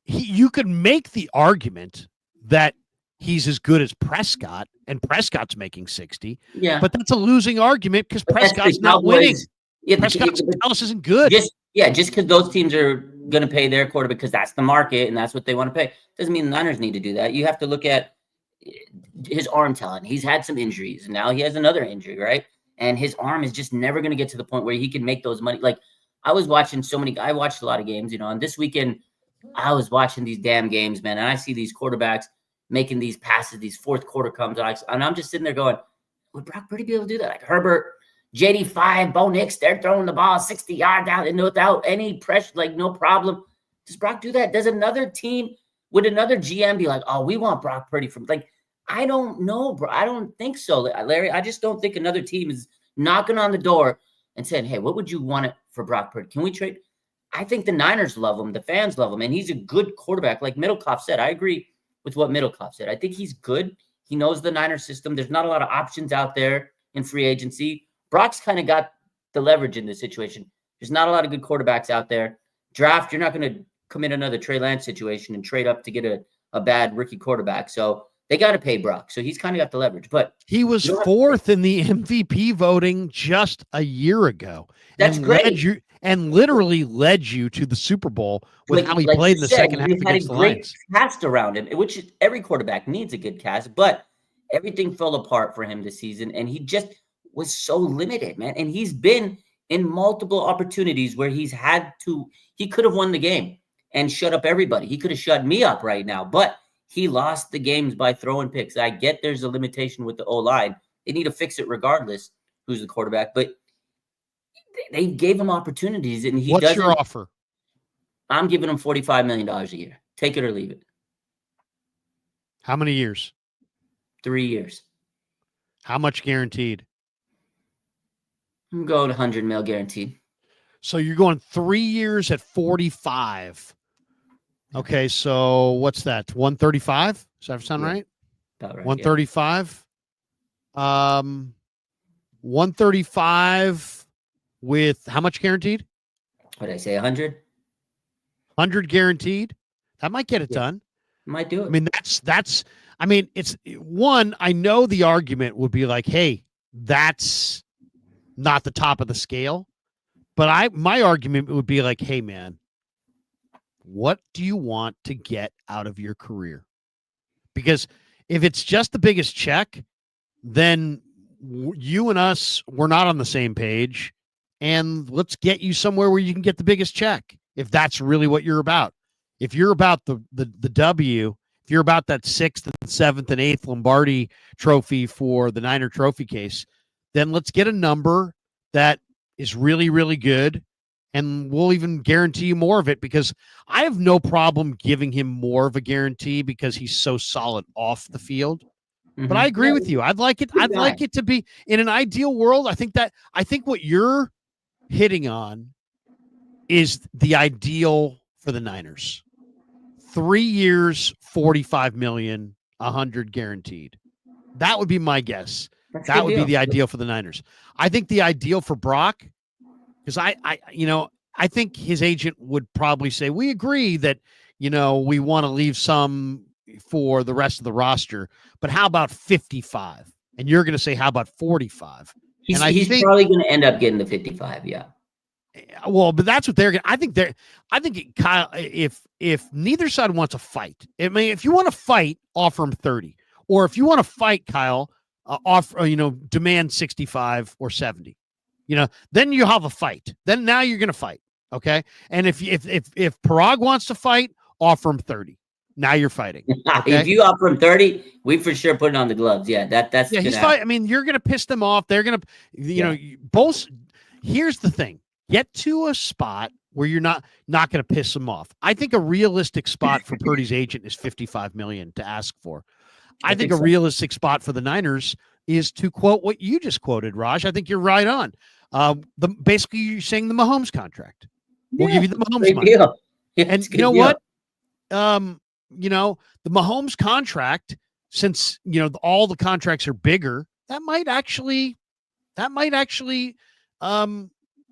You could make the argument that he's as good as Prescott, and Prescott's making 60. Yeah. But that's a losing argument because Prescott's not winning. Yeah, Prescott's Dallas isn't good. Just because those teams are going to pay their quarterback because that's the market and that's what they want to pay doesn't mean the Niners need to do that. You have to look at his arm talent. He's had some injuries, and now he has another injury, right? And his arm is just never going to get to the point where he can make those money. Like, I watched a lot of games, and this weekend I was watching these damn games, man, and I see these quarterbacks making these passes, these fourth quarter comebacks, and I'm just sitting there going, would Brock Purdy be able to do that? Like Herbert, JD5, Bo Nix, they're throwing the ball 60 yards out and without any pressure, like no problem. Does Brock do that? Would another GM be like, oh, we want Brock Purdy from, like, I don't know, bro. I don't think so, Larry. I just don't think another team is knocking on the door and saying, hey, what would you want it for Brock Purdy? Can we trade? I think the Niners love him. The fans love him. And he's a good quarterback. Like Middlecoff said, I agree with what Middlecoff said. I think he's good. He knows the Niners system. There's not a lot of options out there in free agency. Brock's kind of got the leverage in this situation. There's not a lot of good quarterbacks out there. Draft, you're not going to commit another Trey Lance situation and trade up to get a bad rookie quarterback. So they got to pay Brock. So he's kind of got the leverage. But he was fourth in the MVP voting just a year ago. That's great. Literally led you to the Super Bowl with how he played in the second half against the Lions. Cast around him, which every quarterback needs a good cast, but everything fell apart for him this season, and he just was so limited, man. And he's been in multiple opportunities where he could have won the game and shut up everybody. He could have shut me up right now, but he lost the games by throwing picks. I get there's a limitation with the O-line. They need to fix it regardless who's the quarterback, but they gave him opportunities, and he doesn't. What's your offer? I'm giving him $45 million a year. Take it or leave it. How many years? 3 years. How much guaranteed? I'm going 100 mil guaranteed. So you're going 3 years at 45. Okay, so what's that? 135? Does that sound right? About right. 135. 135 with how much guaranteed? What did I say? 100? 100 guaranteed. That might get it done. Might do it. I mean, it's one. I know the argument would be like, hey, that's not the top of the scale. But my argument would be like, hey, man, what do you want to get out of your career? Because if it's just the biggest check, then you and us, we're not on the same page. And let's get you somewhere where you can get the biggest check. If that's really what you're about. If you're about the W, if you're about that 6th and 7th and 8th Lombardi trophy for the Niner trophy case, then let's get a number that is really, really good. And we'll even guarantee you more of it, because I have no problem giving him more of a guarantee because he's so solid off the field. Mm-hmm. But I agree with you. I'd like it to be in an ideal world. I think what you're hitting on is the ideal for the Niners. 3 years, $45 million, 100 guaranteed. That would be my guess. That would be the ideal for the Niners. I think the ideal for Brock, because I think his agent would probably say, we agree that, we want to leave some for the rest of the roster, but how about 55? And you're going to say, how about 45? He's probably going to end up getting the 55. Yeah. Well, but that's what they're going to, Kyle, if neither side wants to fight, I mean, if you want to fight, offer him 30, or if you want to fight, Kyle, demand 65 or 70, then you have a fight. Then now you're going to fight. Okay. And if Parag wants to fight, offer him 30. Now you're fighting. Okay? If you offer him 30, we for sure put it on the gloves. Yeah. That's he's fighting. I mean, you're going to piss them off. They're going to, both. Here's the thing. Get to a spot where you're not going to piss them off. I think a realistic spot for Purdy's agent is $55 million to ask for. I think a realistic spot for the Niners is to quote what you just quoted, Raj. I think you're right on. Basically, you're saying the Mahomes contract. We'll give you the Mahomes money. And you know what? The Mahomes contract, since all the contracts are bigger, that might actually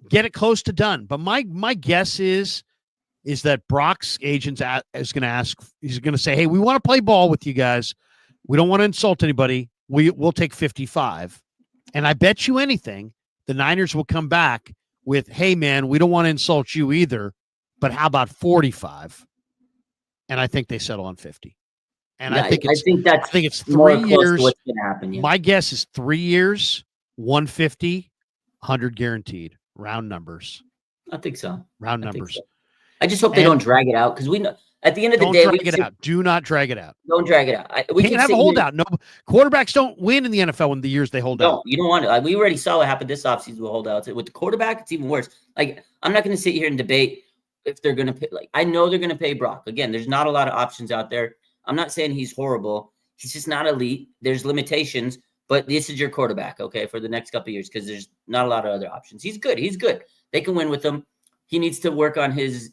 get it close to done. But my guess is that Brock's agent is going to ask. He's going to say, "Hey, we want to play ball with you guys. We don't want to insult anybody. We'll take 55." And I bet you anything, the Niners will come back with, "Hey, man, we don't want to insult you either, but how about 45?" And I think they settle on 50. And I think it's 3 years. What's going to happen? Yeah. My guess is 3 years, 150, 100 guaranteed. Round numbers. I think so. Round numbers. So. I just hope they don't drag it out, because we know at the end of the day, drag it out. Do not drag it out. Don't drag it out. We can't have a holdout. No, quarterbacks don't win in the NFL in the years they hold out. You don't want to. We already saw what happened this offseason with holdouts. With the quarterback, it's even worse. Like, I'm not going to sit here and debate if they're going to pay. Like, I know they're going to pay Brock. Again, there's not a lot of options out there. I'm not saying he's horrible. He's just not elite. There's limitations, but this is your quarterback, okay, for the next couple of years, because there's not a lot of other options. He's good. They can win with him. He needs to work on his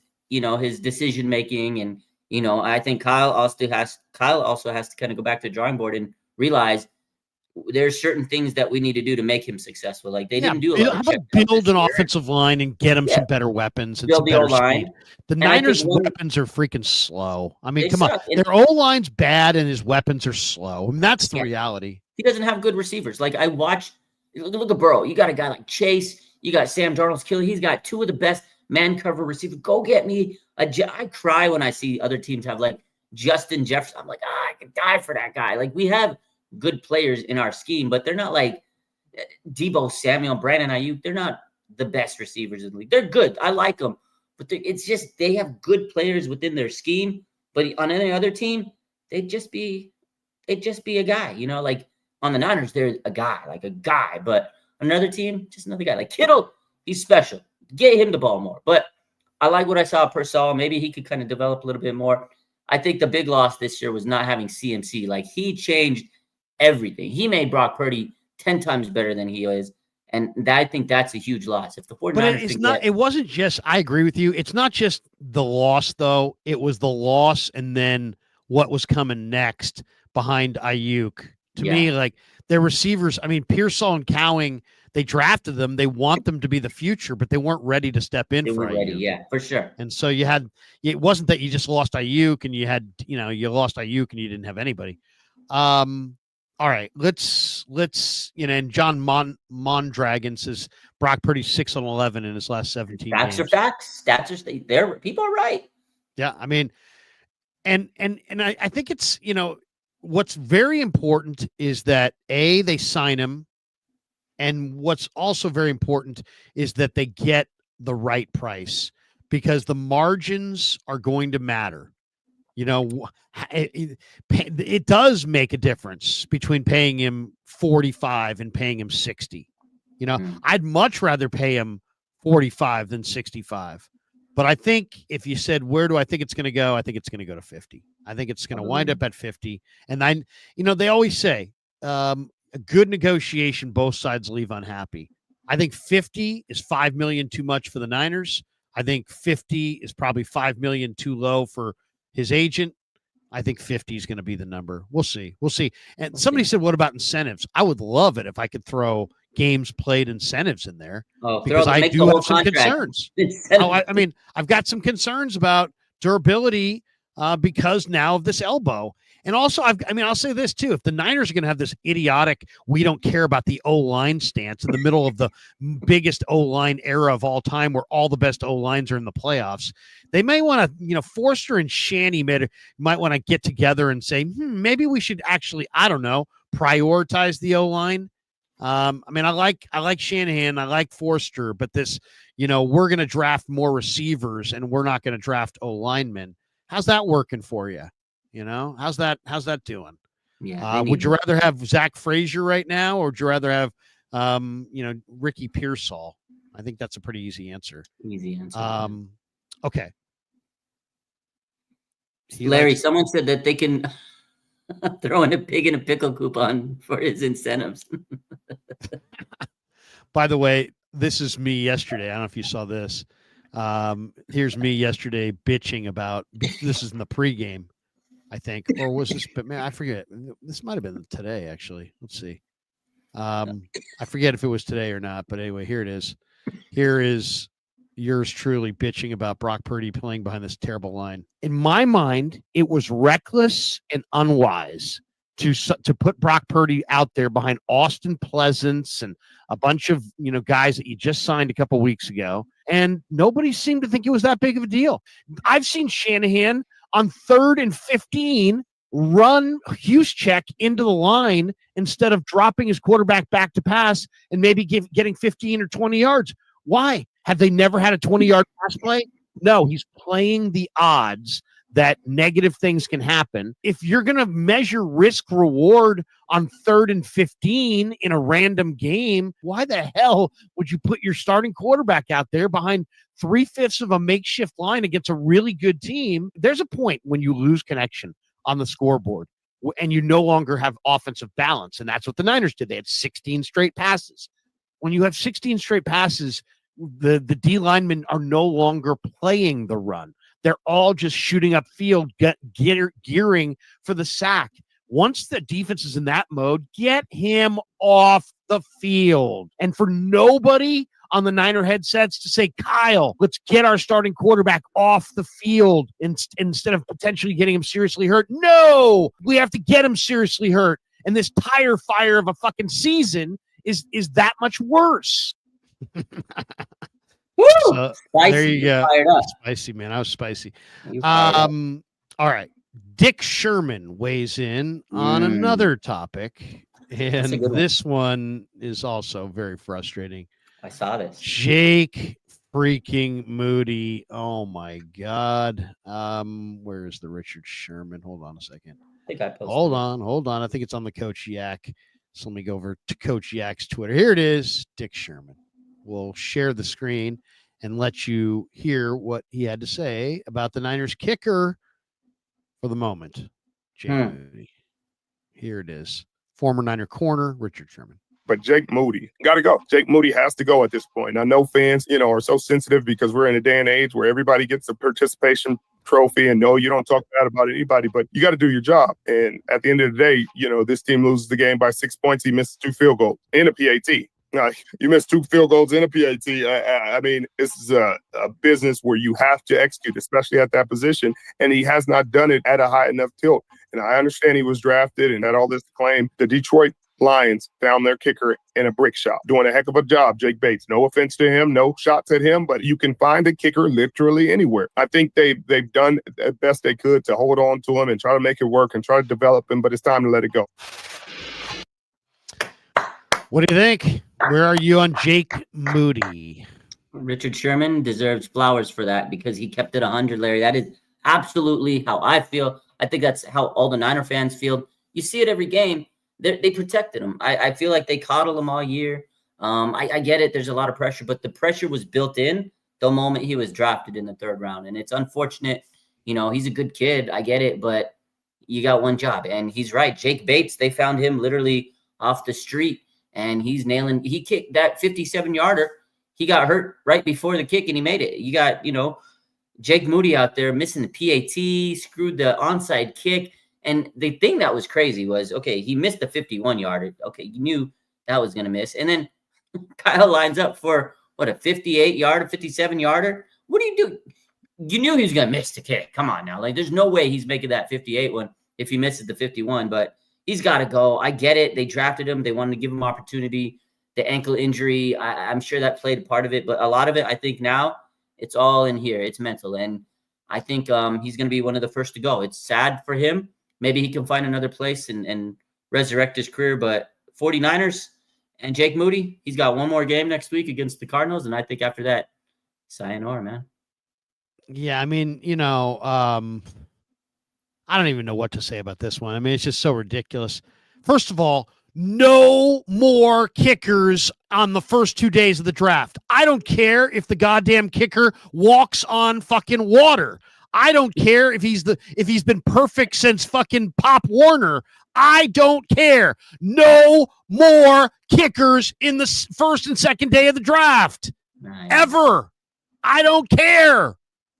decision making, and I think Kyle also has to kind of go back to the drawing board and realize there's certain things that we need to do to make him successful. Like, they didn't do a lot. How about build an offensive line and get him some better weapons and some better speed? The Niners' weapons are freaking slow. I mean, come on. Their O-line's bad and his weapons are slow. I mean, that's the reality. He doesn't have good receivers. Like, I watch, look at Burrow. You got a guy like Chase. You got Sam Darnold's killer. He's got two of the best man cover receivers. Go get me I cry when I see other teams have like Justin Jefferson. I'm like, I could die for that guy. Like, we have good players in our scheme, but they're not like Deebo Samuel, Brandon Ayuk. They're not the best receivers in the league. They're good. I like them, but it's just they have good players within their scheme. But on any other team, they'd just be a guy. Like on the Niners, they're a guy. But another team, just another guy. Like Kittle, he's special. Get him the ball more. But I like what I saw of Purcell. Maybe he could kind of develop a little bit more. I think the big loss this year was not having CMC. Like, he changed everything. He made Brock Purdy 10 times better than he is. And I think that's a huge loss. If the 49ers it wasn't just, I agree with you. It's not just the loss, though. It was the loss and then what was coming next behind Ayuk. To me, like, their receivers, I mean, Pearsall and Cowing, they drafted them. They want them to be the future, but they weren't ready to step in for Ayuk. Yeah, for sure. And so it wasn't that you just lost Ayuk and you lost Ayuk and you didn't have anybody. All right, let's and John Mondragon says Brock Purdy 6-11 in his last 17 games. Stats are facts. Stats are there. People are right. Yeah, I mean, and I think it's what's very important is that they sign him, and what's also very important is that they get the right price, because the margins are going to matter. It does make a difference between paying him 45 and paying him 60. I'd much rather pay him 45 than 65. But I think if you said, where do I think it's going to go? I think it's going to go to 50. I think it's going to wind up at 50. And they always say a good negotiation, both sides leave unhappy. I think 50 is $5 million too much for the Niners. I think 50 is probably $5 million too low for his agent. I think 50 is going to be the number. We'll see. And somebody said, what about incentives? I would love it if I could throw games played incentives in there, because I do have some concerns. I mean, I've got some concerns about durability because now of this elbow. And also, I'll say this too. If the Niners are going to have this idiotic, we don't care about the O-line stance in the middle of the biggest O-line era of all time, where all the best O-lines are in the playoffs, they may want to, Forster and Shanny might want to get together and say, maybe we should actually, I don't know, prioritize the O-line. I like Shanahan, I like Forster, but this, we're going to draft more receivers and we're not going to draft O-linemen. How's that working for you? How's that doing? Yeah. Would you rather have Zach Frazier right now, or would you rather have, Ricky Pearsall? I think that's a pretty easy answer. Okay. Larry, someone said that they can throw in a pig in a pickle coupon for his incentives. By the way, this is me yesterday. I don't know if you saw this. Here's me yesterday bitching about this is in the pregame, I think, or was this? But man, I forget. This might have been today, actually. Let's see. I forget if it was today or not, but anyway, here it is. Here is yours truly bitching about Brock Purdy playing behind this terrible line. In my mind, it was reckless and unwise to put Brock Purdy out there behind Austin Pleasance and a bunch of guys that you just signed a couple weeks ago, and nobody seemed to think it was that big of a deal. I've seen Shanahan on 3rd and 15 run Juszczyk into the line instead of dropping his quarterback back to pass and maybe getting 15 or 20 yards. Why? Have they never had a 20-yard pass play? No, he's playing the odds that negative things can happen. If you're going to measure risk reward on 3rd and 15 in a random game, why the hell would you put your starting quarterback out there behind 3/5 of a makeshift line against a really good team? There's a point when you lose connection on the scoreboard and you no longer have offensive balance. And that's what the Niners did. They had 16 straight passes. When you have 16 straight passes, the D linemen are no longer playing the run. They're all just shooting upfield, gearing for the sack. Once the defense is in that mode, get him off the field. And for nobody on the Niner headsets to say, Kyle, let's get our starting quarterback off the field instead of potentially getting him seriously hurt. No, we have to get him seriously hurt. And this tire fire of a fucking season is that much worse. Woo! So, there you go. Spicy, man. I was spicy. All right. Dick Sherman weighs in on another topic. And this one is also very frustrating. I saw this. Jake freaking Moody. Oh my God. Where is the Richard Sherman? Hold on a second. I think I posted Hold on. I think it's on the Coach Yak. So let me go over to Coach Yak's Twitter. Here it is. Dick Sherman. We'll share the screen and let you hear what he had to say about the Niners kicker for the moment. Jake Moody. Here it is. Former Niner corner, Richard Sherman. But Jake Moody got to go. Jake Moody has to go at this point. I know fans, are so sensitive because we're in a day and age where everybody gets a participation trophy and no, you don't talk bad about anybody, but you got to do your job. And at the end of the day, this team loses the game by 6 points. He missed 2 field goals in a PAT. You missed 2 field goals in a PAT. I mean, this is a business where you have to execute, especially at that position. And he has not done it at a high enough tilt. And I understand he was drafted and had all this claim. The Detroit Lions found their kicker in a brick shop, doing a heck of a job, Jake Bates. No offense to him, no shots at him, but you can find a kicker literally anywhere. I think they've done the best they could to hold on to him and try to make it work and try to develop him, but it's time to let it go. What do you think? Where are you on Jake Moody? Richard Sherman deserves flowers for that because he kept it 100, Larry. That is absolutely how I feel. I think that's how all the Niner fans feel. You see it every game. They protected him. I feel like they coddled him all year. I get it. There's a lot of pressure, but the pressure was built in the moment he was drafted in the 3rd round. And it's unfortunate. He's a good kid. I get it, but you got one job. And he's right. Jake Bates, they found him literally off the street, and he's nailing. He kicked that 57-yarder. He got hurt right before the kick, and he made it. You got, Jake Moody out there missing the PAT, screwed the onside kick. And the thing that was crazy was, okay, he missed the 51-yarder. Okay, you knew that was going to miss. And then Kyle lines up for, a 58-yarder, 57-yarder? What do you do? You knew he was going to miss the kick. Come on now. Like, there's no way he's making that 58 one if he misses the 51. But he's got to go. I get it. They drafted him. They wanted to give him opportunity. The ankle injury, I'm sure that played a part of it. But a lot of it, I think now, it's all in here. It's mental. And I think he's going to be one of the first to go. It's sad for him. Maybe he can find another place and resurrect his career. But 49ers and Jake Moody, he's got one more game next week against the Cardinals. And I think after that, sayonara, man. Yeah, I mean, I don't even know what to say about this one. I mean, it's just so ridiculous. First of all, no more kickers on the first 2 days of the draft. I don't care if the goddamn kicker walks on fucking water. I don't care if he's been perfect since fucking Pop Warner. I don't care. No more kickers in the first and second day of the draft. Nice. Ever. I don't care.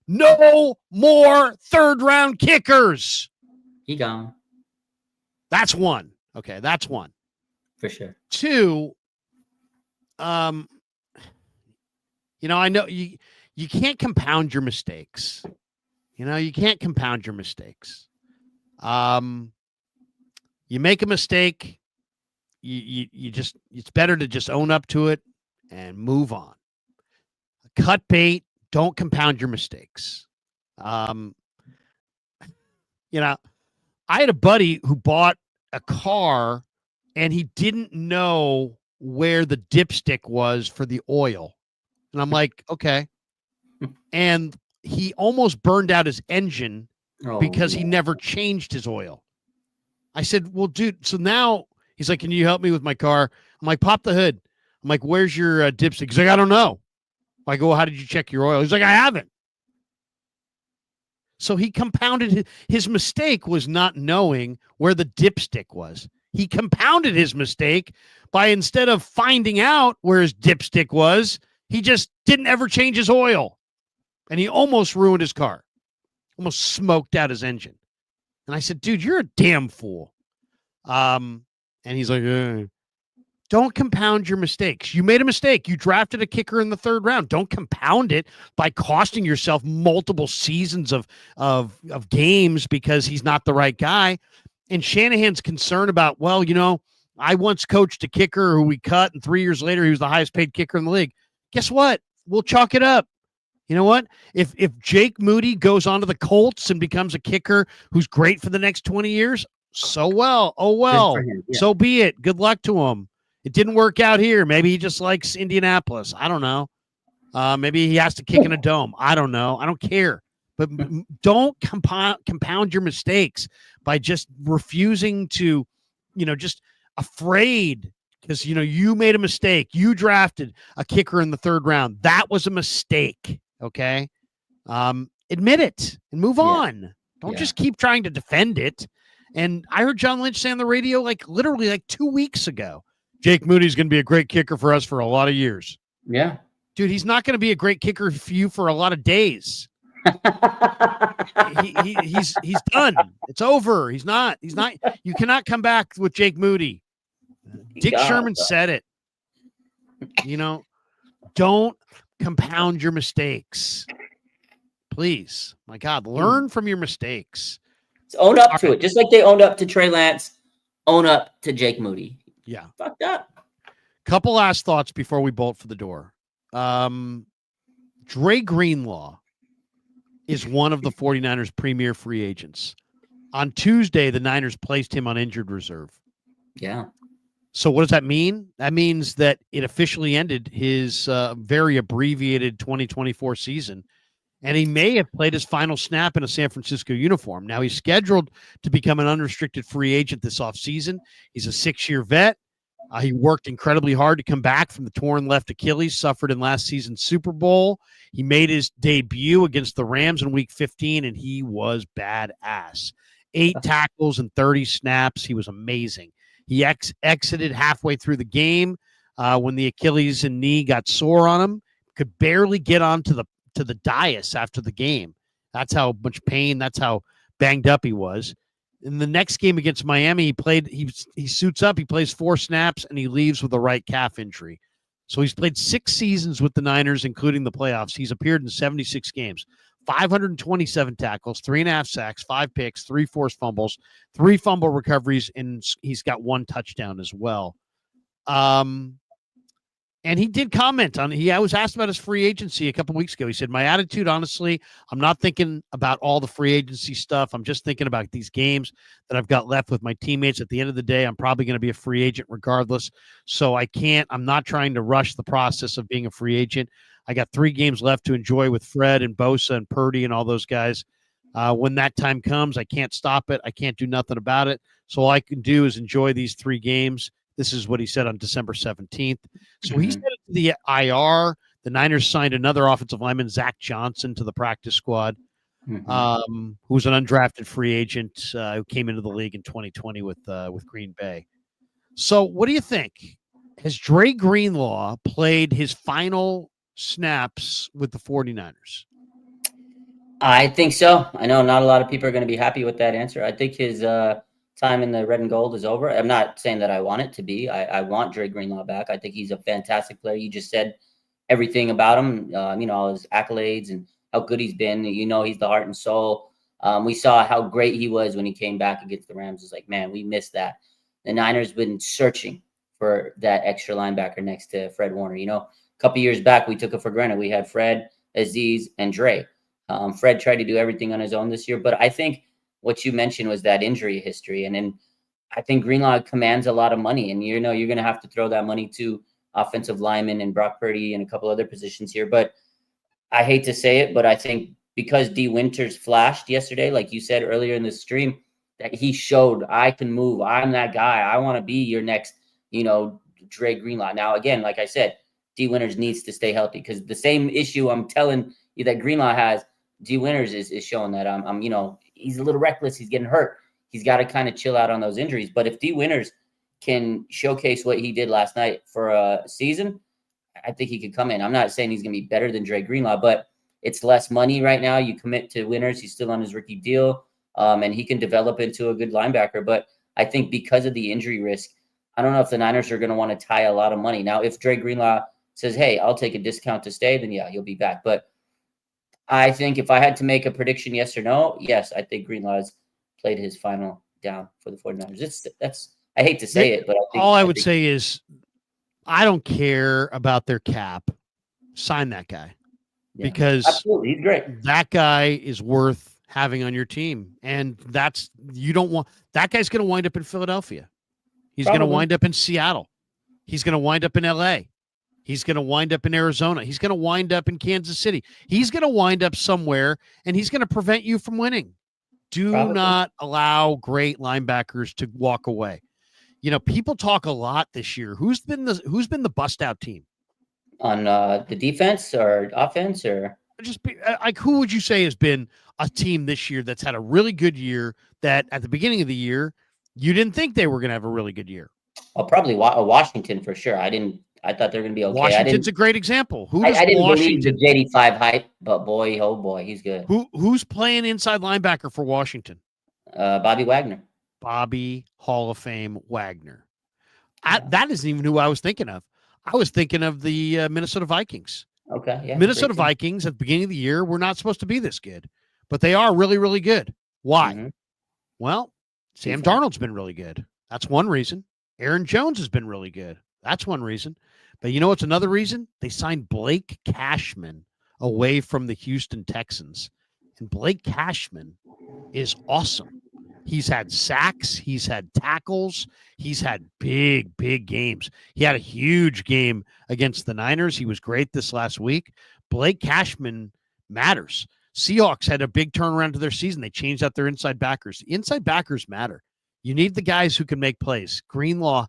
No more third-round kickers. He gone. That's one. Okay, that's one. For sure. Two, I know you can't compound your mistakes. You can't compound your mistakes. You make a mistake, you just, it's better to just own up to it and move on. Cut bait, don't compound your mistakes. I had a buddy who bought a car and he didn't know where the dipstick was for the oil. And I'm like, okay. And he almost burned out his engine because he never changed his oil. I said, well, dude, so now he's like, can you help me with my car? I'm like, pop the hood. I'm like, where's your dipstick? He's like, I don't know. I go, well, how did you check your oil? He's like, I haven't. So he compounded his mistake was not knowing where the dipstick was. He compounded his mistake by, instead of finding out where his dipstick was, he just didn't ever change his oil. And he almost ruined his car, almost smoked out his engine. And I said, dude, you're a damn fool. And he's like, don't compound your mistakes. You made a mistake. You drafted a kicker in the third round. Don't compound it by costing yourself multiple seasons of games because he's not the right guy. And Shanahan's concerned about, well, I once coached a kicker who we cut, and 3 years later, he was the highest paid kicker in the league. Guess what? We'll chalk it up. You know what? If Jake Moody goes on to the Colts and becomes a kicker who's great for the next 20 years, so well. Oh, well. Yeah. So be it. Good luck to him. It didn't work out here. Maybe he just likes Indianapolis. I don't know. Maybe he has to kick in a dome. I don't know. I don't care. But don't compound your mistakes by just refusing to, just afraid because, you made a mistake. You drafted a kicker in the third round. That was a mistake. Okay. Admit it and move on. Don't just keep trying to defend it. And I heard John Lynch say on the radio, literally 2 weeks ago, Jake Moody's going to be a great kicker for us for a lot of years. Yeah. Dude, he's not going to be a great kicker for you for a lot of days. He's done. It's over. He's not. You cannot come back with Jake Moody. Dick Sherman said it. Don't compound your mistakes. Please. My God, learn from your mistakes. Own up to it. Just like they owned up to Trey Lance, own up to Jake Moody. Yeah. Fucked up. Couple last thoughts before we bolt for the door. Dre Greenlaw is one of the 49ers' premier free agents. On Tuesday, the Niners placed him on injured reserve. Yeah. So what does that mean? That means that it officially ended his very abbreviated 2024 season, and he may have played his final snap in a San Francisco uniform. Now, he's scheduled to become an unrestricted free agent this offseason. He's a 6-year vet. He worked incredibly hard to come back from the torn left Achilles suffered in last season's Super Bowl. He made his debut against the Rams in Week 15, and he was badass. 8 tackles and 30 snaps. He was amazing. He exited halfway through the game when the Achilles and knee got sore on him. Could barely get onto the dais after the game. That's how much pain. That's how banged up he was. In the next game against Miami, he suits up, he plays 4 snaps, and he leaves with a right calf injury. So he's played 6 seasons with the Niners, including the playoffs. He's appeared in 76 games, 527 tackles, 3.5 sacks, 5 picks, 3 forced fumbles, 3 fumble recoveries, and he's got 1 touchdown as well. And he did comment on I was asked about his free agency a couple weeks ago. He said, my attitude, honestly, I'm not thinking about all the free agency stuff. I'm just thinking about these games that I've got left with my teammates. At the end of the day, I'm probably going to be a free agent regardless. So I'm not trying to rush the process of being a free agent. I got 3 games left to enjoy with Fred and Bosa and Purdy and all those guys. When that time comes, I can't stop it. I can't do nothing about it. So all I can do is enjoy these 3 games. This is what he said on December 17th. So he said it to the IR. The Niners signed another offensive lineman, Zach Johnson, to the practice squad, who's an undrafted free agent who came into the league in 2020 with Green Bay. So what do you think? Has Dre Greenlaw played his final snaps with the 49ers? I think so. I know not a lot of people are going to be happy with that answer. I think his time in the red and gold is over. I'm not saying that I want it to be. I want Dre Greenlaw back. I think he's a fantastic player. You just said everything about him, all his accolades and how good he's been. He's the heart and soul. We saw how great he was when he came back against the Rams. It's like, man, we missed that. The Niners been searching for that extra linebacker next to Fred Warner. A couple years back, we took it for granted. We had Fred, Aziz, and Dre. Fred tried to do everything on his own this year, but I think what you mentioned was that injury history. And then I think Greenlaw commands a lot of money, and you're going to have to throw that money to offensive linemen and Brock Purdy and a couple other positions here. But I hate to say it, but I think because D Winters flashed yesterday, like you said earlier in the stream, that he showed I can move. I'm that guy. I want to be your next, Dre Greenlaw. Now, again, like I said, D Winters needs to stay healthy because the same issue I'm telling you that Greenlaw has, D Winters is showing that he's a little reckless. He's getting hurt. He's got to kind of chill out on those injuries. But if D Winters can showcase what he did last night for a season, I think he could come in. I'm not saying he's going to be better than Dre Greenlaw, but it's less money right now. You commit to Winters. He's still on his rookie deal, and he can develop into a good linebacker. But I think because of the injury risk, I don't know if the Niners are going to want to tie a lot of money. Now, if Dre Greenlaw says, hey, I'll take a discount to stay, then yeah, he'll be back. But I think if I had to make a prediction, yes or no, yes, I think Greenlaw's played his final down for the 49ers. I hate to say it, but I would say is I don't care about their cap. Sign that guy because absolutely, he's great. That guy is worth having on your team, and you don't want that guy's going to wind up in Philadelphia. He's going to wind up in Seattle. He's going to wind up in LA. He's going to wind up in Arizona. He's going to wind up in Kansas City. He's going to wind up somewhere, and he's going to prevent you from winning. Do not allow great linebackers to walk away. People talk a lot this year. Who's been the bust out team on the defense or offense, or who would you say has been a team this year that's had a really good year that at the beginning of the year you didn't think they were going to have a really good year? Oh, probably Washington for sure. I thought they were going to be okay. Washington's a great example. I didn't believe the JD5 hype, but boy, oh boy, he's good. Who's playing inside linebacker for Washington? Bobby Wagner. Bobby Hall of Fame Wagner. That isn't even who I was thinking of. I was thinking of the Minnesota Vikings. Okay, yeah. Minnesota Vikings at the beginning of the year were not supposed to be this good, but they are really, really good. Why? Mm-hmm. Well, Sam Darnold's been really good. That's one reason. Aaron Jones has been really good. That's one reason. But you know what's another reason? They signed Blake Cashman away from the Houston Texans. And Blake Cashman is awesome. He's had sacks. He's had tackles. He's had big, big games. He had a huge game against the Niners. He was great this last week. Blake Cashman matters. Seahawks had a big turnaround to their season. They changed out their inside backers. The inside backers matter. You need the guys who can make plays. Greenlaw,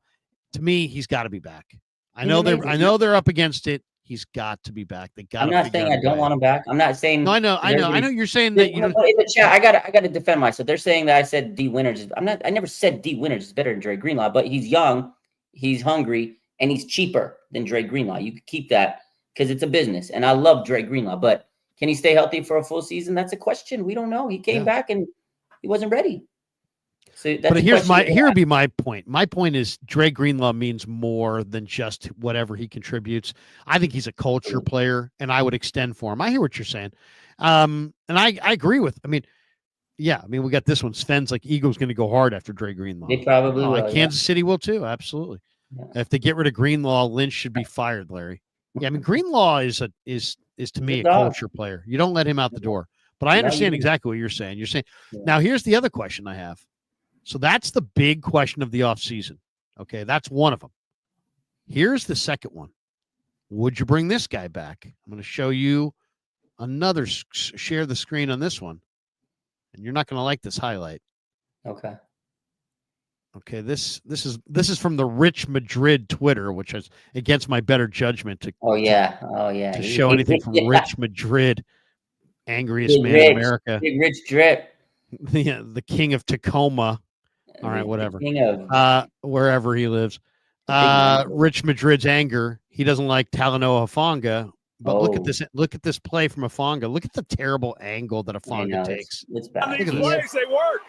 to me, he's got to be back. I know they're up against it. He's got to be back. They got. I'm not saying I don't want him back. I'm not saying. No, I know. You're saying that you don't. In the chat, I got to defend myself. They're saying that I said D Winters. I never said D Winters is better than Dre Greenlaw, but he's young, he's hungry, and he's cheaper than Dre Greenlaw. You could keep that because it's a business, and I love Dre Greenlaw, but can he stay healthy for a full season? That's a question. We don't know. He came back and he wasn't ready. So but here would be my point. My point is Dre Greenlaw means more than just whatever he contributes. I think he's a culture player, and I would extend for him. I hear what you're saying. And I agree with, we got this one. Sven's like Eagles going to go hard after Dre Greenlaw. They probably will. Kansas City will too. Absolutely. Yeah. If they get rid of Greenlaw, Lynch should be fired, Larry. Yeah. Greenlaw is to me a culture player. You don't let him out the door, but I understand exactly what you're saying. You're saying now here's the other question I have. So that's the big question of the offseason. Okay, that's one of them. Here's the second one. Would you bring this guy back? I'm going to show you another. Share the screen on this one. And you're not going to like this highlight. Okay. Okay, this is from the Rich Madrid Twitter, which is against my better judgment to to show anything from Rich Madrid, angriest man in America. Big Rich Drip. The king of Tacoma. All right, whatever. Wherever he lives. Rich Madrid's anger. He doesn't like Talanoa Hufanga, But look at this. Look at this play from Hufanga. Look at the terrible angle that Hufanga takes. It's bad. On these plays, they work.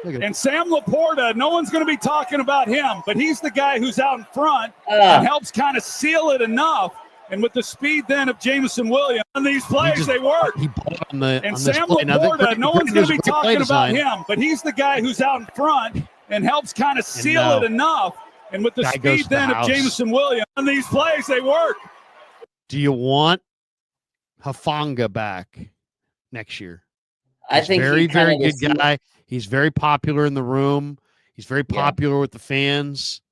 Look at And Sam Laporta, no one's going to be talking about him, but he's the guy who's out in front and helps kind of seal it enough. And with the speed then of Jamison Williams, on these plays, they work. And Sam Laporta, no one's going to be talking about him, but he's the guy who's out in front and helps kind of seal it enough. And with the speed then of Jamison Williams, on these plays, they work. Do you want Hufanga back next year? I think very good guy. He's very popular in the room. He's very popular with the fans.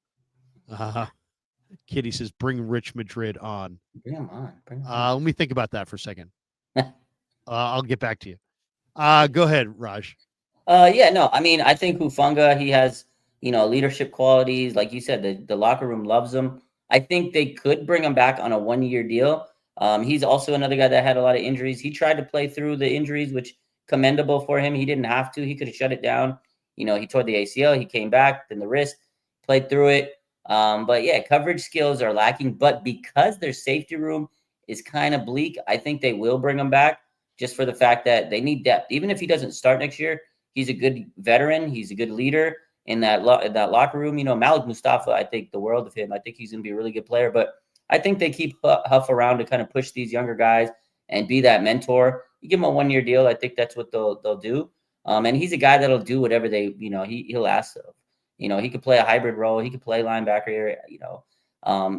Kitty says, "Bring Rich Madrid on." Bring him on. Bring him on. Let me think about that for a second. I'll get back to you. Go ahead, Raj. No, I mean, I think Hufanga, he has, leadership qualities. Like you said, the locker room loves him. I think they could bring him back on a 1-year deal. He's also another guy that had a lot of injuries. He tried to play through the injuries, which commendable for him. He didn't have to. He could have shut it down. He tore the ACL. He came back, then the wrist, played through it. But yeah, coverage skills are lacking. But because their safety room is kind of bleak, I think they will bring him back just for the fact that they need depth. Even if he doesn't start next year, he's a good veteran. He's a good leader in that locker room. Malik Mustafa, I think the world of him. I think he's going to be a really good player. But I think they keep Huff around to kind of push these younger guys and be that mentor. You give him a 1-year deal. I think that's what they'll do. And he's a guy that'll do whatever he'll ask of. He could play a hybrid role. He could play linebacker.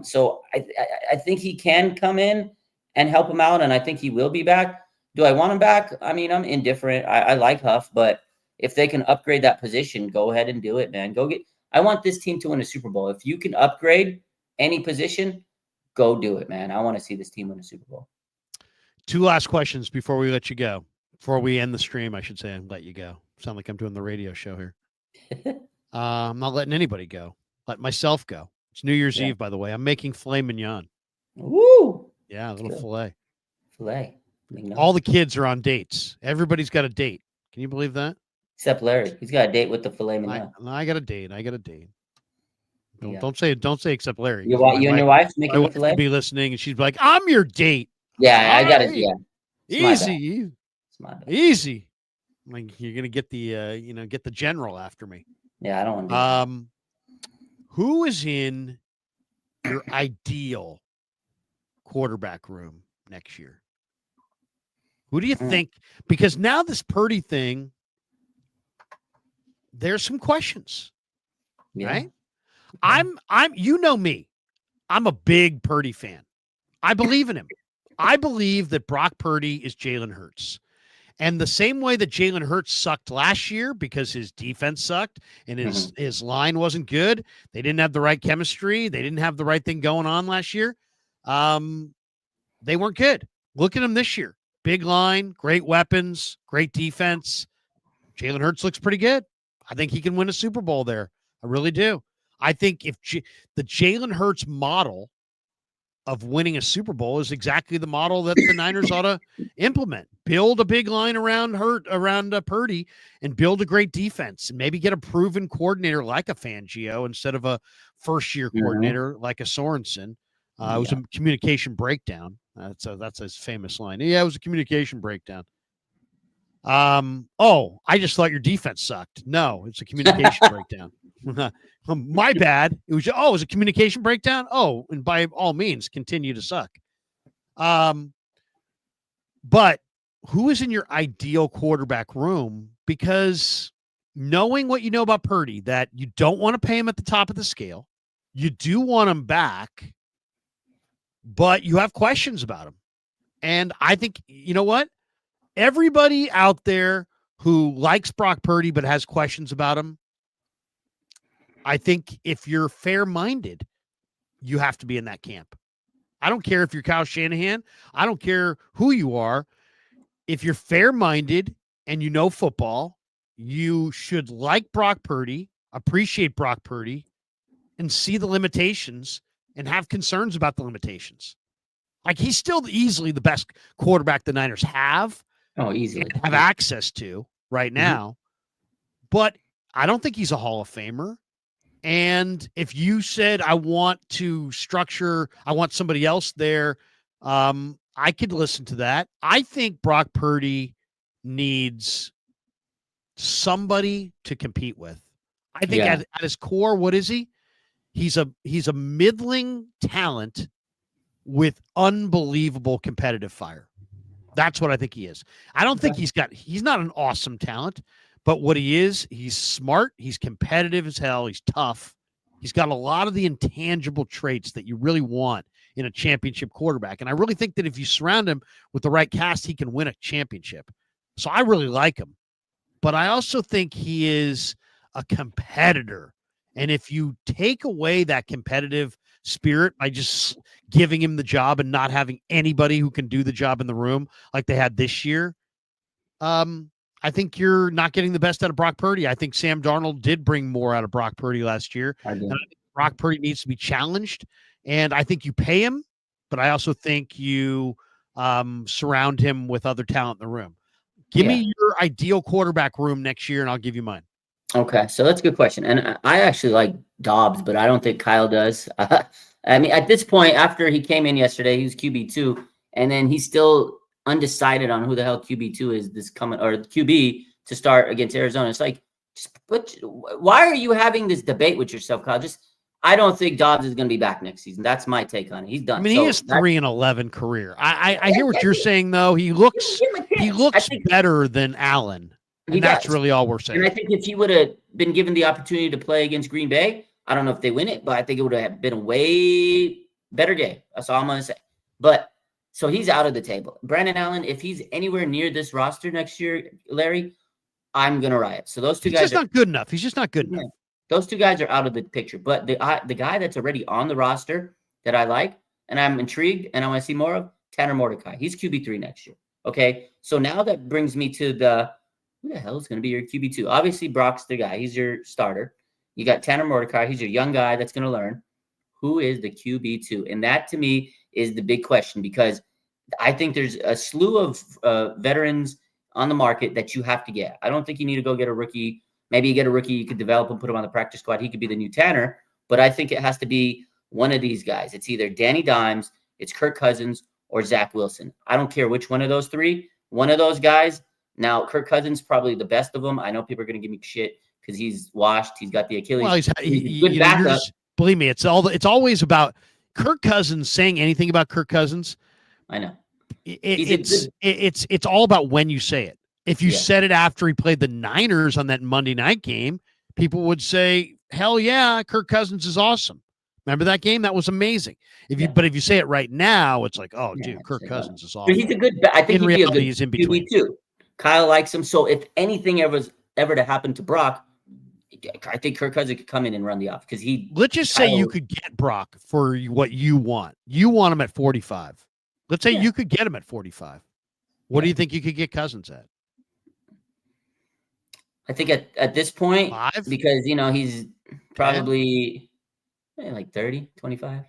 So I think he can come in and help him out, and I think he will be back. Do I want him back? I mean, I'm indifferent. I like Huff, but if they can upgrade that position, go ahead and do it, man. I want this team to win a Super Bowl. If you can upgrade any position, go do it, man. I want to see this team win a Super Bowl. 2 last questions before we let you go. Before we end the stream, I should say, and let you go. Sound like I'm doing the radio show here. I'm not letting anybody go. Let myself go. It's New Year's Eve, by the way. I'm making filet mignon. Woo! Yeah, a little filet. Filet. All the kids are on dates. Everybody's got a date. Can you believe that? Except Larry. He's got a date with the filet mignon. I got a date. Don't say except Larry. You and your wife making the filet? Be listening, and she's like, "I'm your date." Yeah, I got it. Yeah, easy. Like you're gonna get the general after me. Yeah, I don't want to. Who is in your ideal quarterback room next year? Who do you think? Because now this Purdy thing, there's some questions, right? I'm me. I'm a big Purdy fan. I believe in him. I believe that Brock Purdy is Jalen Hurts. And the same way that Jalen Hurts sucked last year because his defense sucked and his line wasn't good. They didn't have the right chemistry. They didn't have the right thing going on last year. They weren't good. Look at him this year. Big line, great weapons, great defense. Jalen Hurts looks pretty good. I think he can win a Super Bowl there. I really do. I think if the Jalen Hurts model of winning a Super Bowl is exactly the model that the Niners ought to implement. Build a big line around Purdy and build a great defense and maybe get a proven coordinator like a Fangio instead of a first-year coordinator like a Sorensen. It was a communication breakdown. That's his famous line. Yeah, it was a communication breakdown. I just thought your defense sucked. No, it's a communication breakdown. My bad. It was a communication breakdown. Oh, and by all means, continue to suck. But who is in your ideal quarterback room? Because knowing what you know about Purdy, that you don't want to pay him at the top of the scale, you do want him back, but you have questions about him. And I think, you know what? Everybody out there who likes Brock Purdy but has questions about him, I think if you're fair-minded, you have to be in that camp. I don't care if you're Kyle Shanahan. I don't care who you are. If you're fair-minded and you know football, you should like Brock Purdy, appreciate Brock Purdy, and see the limitations and have concerns about the limitations. Like, he's still easily the best quarterback the Niners have. Oh, easily. Have access to right now. But I don't think he's a Hall of Famer. And if you said, I want somebody else there, I could listen to that. I think Brock Purdy needs somebody to compete with. I think at his core, what is he? He's a middling talent with unbelievable competitive fire. That's what I think he is. I don't think he's not an awesome talent, but what he is, he's smart, he's competitive as hell, he's tough. He's got a lot of the intangible traits that you really want in a championship quarterback. And I really think that if you surround him with the right cast, he can win a championship. So I really like him. But I also think he is a competitor. And if you take away that competitive spirit by just giving him the job and not having anybody who can do the job in the room like they had this year, I think you're not getting the best out of Brock Purdy. I think Sam Darnold did bring more out of Brock Purdy last year. And I think Brock Purdy needs to be challenged. And I think you pay him, but I also think you surround him with other talent in the room. Give me your ideal quarterback room next year, and I'll give you mine. Okay, so that's a good question. And I actually like Dobbs, but I don't think Kyle does. I mean, at this point, after he came in yesterday, he was QB2, and then he's still undecided on who the hell QB2 is this coming, or QB to start against Arizona. It's like, why are you having this debate with yourself, Kyle? I don't think Dobbs is going to be back next season. That's my take on it. He's done. I mean, he has 3-11 career. I hear what you're saying, though. He looks better than Allen. And that's really all we're saying. And I think if he would have been given the opportunity to play against Green Bay, I don't know if they win it, but I think it would have been a way better game. That's all I'm going to say. But so he's out of the table. Brandon Allen, if he's anywhere near this roster next year, Larry, I'm going to riot. So those two guys. He's just not good enough. He's just not good enough. Those two guys are out of the picture. But the guy that's already on the roster that I like and I'm intrigued and I want to see more of, Tanner Mordecai. He's QB3 next year. Okay. So now that brings me to who the hell is going to be your QB2? Obviously, Brock's the guy. He's your starter. You got Tanner Mordecai. He's your young guy that's going to learn. Who is the QB2? And that, to me, is the big question, because I think there's a slew of veterans on the market that you have to get. I don't think you need to go get a rookie. Maybe you get a rookie, you could develop and put him on the practice squad. He could be the new Tanner. But I think it has to be one of these guys. It's either Danny Dimes, it's Kirk Cousins, or Zach Wilson. I don't care which one of those three. One of those guys. Now, Kirk Cousins probably the best of them. I know people are going to give me shit because he's washed. He's got the Achilles. Well, he's good backup. Believe me, it's always about Kirk Cousins. Saying anything about Kirk Cousins, I know. It's all about when you say it. If you said it after he played the Niners on that Monday night game, people would say, "Hell yeah, Kirk Cousins is awesome." Remember that game? That was amazing. But if you say it right now, it's like, "Oh, dude, Kirk Cousins is awesome." But he's a good. I think he's in between too. Kyle likes him. So if anything ever to happen to Brock, I think Kirk Cousins could come in and run the offense because Let's just say you could get Brock for what you want. You want him at 45. Let's say you could get him at 45. What do you think you could get Cousins at? I think at this point, 5? Because he's probably like 30, 25.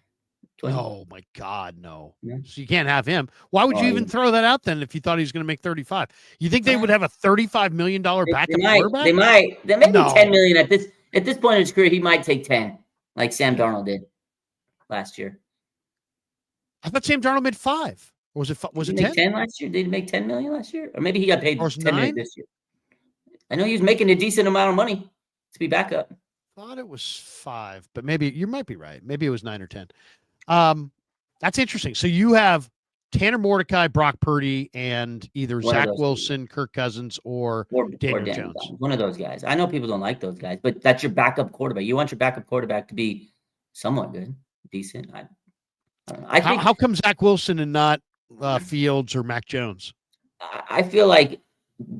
20. Oh my God, no. Yeah. So you can't have him. Why would you even throw that out then if you thought he was going to make 35? You think they would have a $35 million backup quarterback? They might. They may be $10 million at this point in his career. He might take 10, like Sam Darnold did last year. I thought Sam Darnold made 5. Or was it 10 last year? Did he make $10 million last year? Or maybe he got paid or 10 million this year. I know he was making a decent amount of money to be backup. I thought it was 5, but maybe you might be right. Maybe it was 9 or 10. That's interesting. So you have Tanner Mordecai, Brock Purdy, and either Zach Wilson, Kirk Cousins, or Daniel Jones. One of those guys. I know people don't like those guys, but that's your backup quarterback. You want your backup quarterback to be somewhat good, decent. I don't know. How come Zach Wilson and not Fields or Mac Jones? I feel like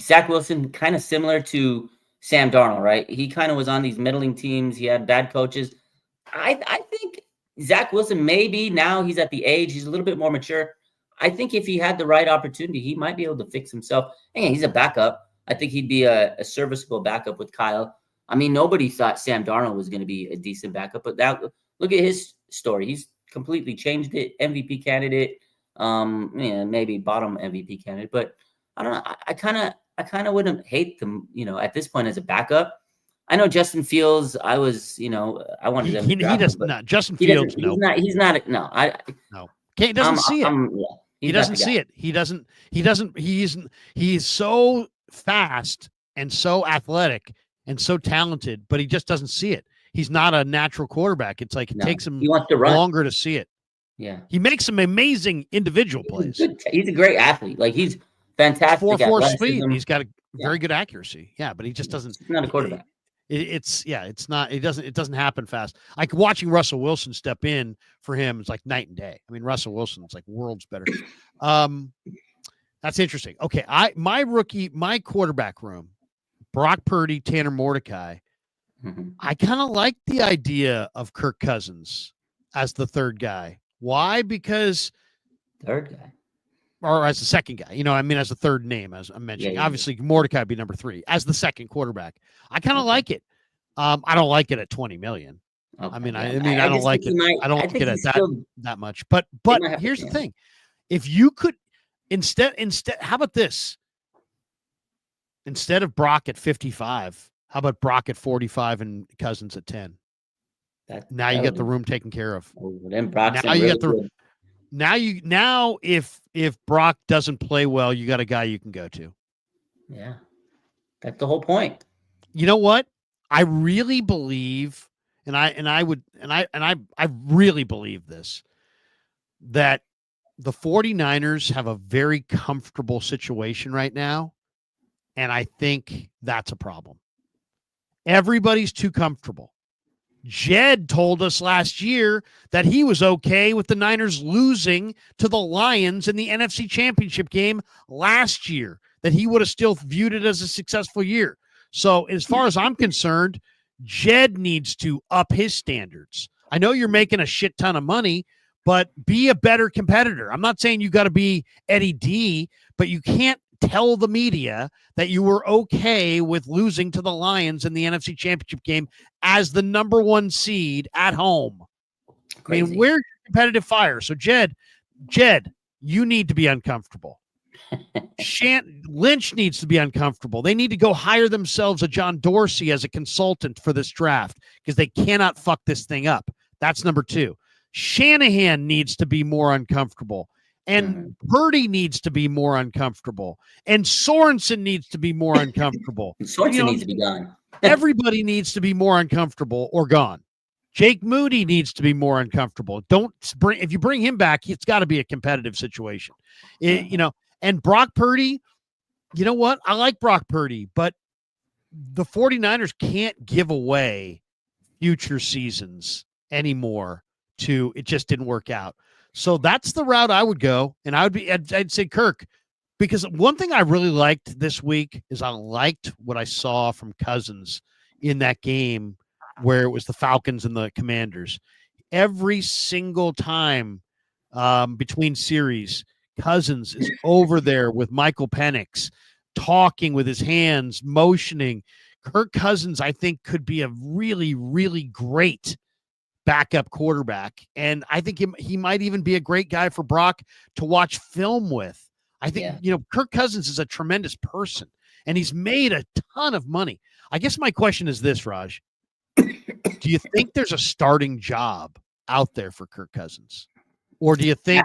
Zach Wilson kind of similar to Sam Darnold, right? He kind of was on these middling teams. He had bad coaches. I think Zach Wilson, maybe now he's at the age, he's a little bit more mature. I think if he had the right opportunity, he might be able to fix himself. Again, he's a backup. I think he'd be a serviceable backup with Kyle. I mean, nobody thought Sam Darnold was going to be a decent backup, but look at his story. He's completely changed it. MVP candidate, maybe bottom MVP candidate, but I don't know. I kind of wouldn't hate them, at this point as a backup. I know Justin Fields. I was, I wanted them. He does not. Justin Fields. No, he's not. No, he doesn't see it. He doesn't see it. He's so fast and so athletic and so talented, but he just doesn't see it. He's not a natural quarterback. It's like it takes him longer to see it. Yeah. He makes some amazing individual plays. He's a great athlete. Like, he's fantastic. 4.4 speed. And he's got a very good accuracy. Yeah, but he just doesn't. He's not a quarterback. It's not. It doesn't happen fast. Like watching Russell Wilson step in for him is like night and day. I mean, Russell Wilson's like worlds better. That's interesting. Okay, my quarterback room, Brock Purdy, Tanner Mordecai. Mm-hmm. I kind of like the idea of Kirk Cousins as the third guy. Why? Because third guy. Or as the second guy, I mean, as a third name, as I'm mentioning. Obviously, Mordecai would be number 3 as the second quarterback. I kind of like it. I don't like it at 20 million. Okay. I don't like it. I don't like it at that much. But here's the thing: if you could instead, how about this? Instead of Brock at 55, how about Brock at 45 and Cousins at 10? Now you get the room taken care of. Then Brock's now you get the. Now if Brock doesn't play well, you got a guy you can go to. Yeah. That's the whole point. You know what? I really believe, I really believe this, that the 49ers have a very comfortable situation right now, and I think that's a problem. Everybody's too comfortable. Jed told us last year that he was okay with the Niners losing to the Lions in the NFC Championship game last year, that he would have still viewed it as a successful year. So as far as I'm concerned, Jed needs to up his standards. I know you're making a shit ton of money, but be a better competitor. I'm not saying you got to be Eddie D, but you can't tell the media that you were okay with losing to the Lions in the NFC Championship game as the number 1 seed at home. Crazy. I mean, where's your competitive fire? So Jed, you need to be uncomfortable. Lynch needs to be uncomfortable. They need to go hire themselves a John Dorsey as a consultant for this draft because they cannot fuck this thing up. That's number 2. Shanahan needs to be more uncomfortable. And Purdy needs to be more uncomfortable. And Sorensen needs to be more uncomfortable. Sorensen needs to be gone. Everybody needs to be more uncomfortable or gone. Jake Moody needs to be more uncomfortable. If you bring him back, it's got to be a competitive situation. And Brock Purdy, you know what? I like Brock Purdy, but the 49ers can't give away future seasons anymore it just didn't work out. So that's the route I would go. And I'd say Kirk, because one thing I really liked this week is I liked what I saw from Cousins in that game where it was the Falcons and the Commanders. Every single time between series, Cousins is over there with Michael Penix, talking with his hands, motioning. Kirk Cousins, I think, could be a really, really great backup quarterback. And I think he might even be a great guy for Brock to watch film with. I think, Kirk Cousins is a tremendous person, and he's made a ton of money. I guess my question is this, Raj. Do you think there's a starting job out there for Kirk Cousins? Or do you think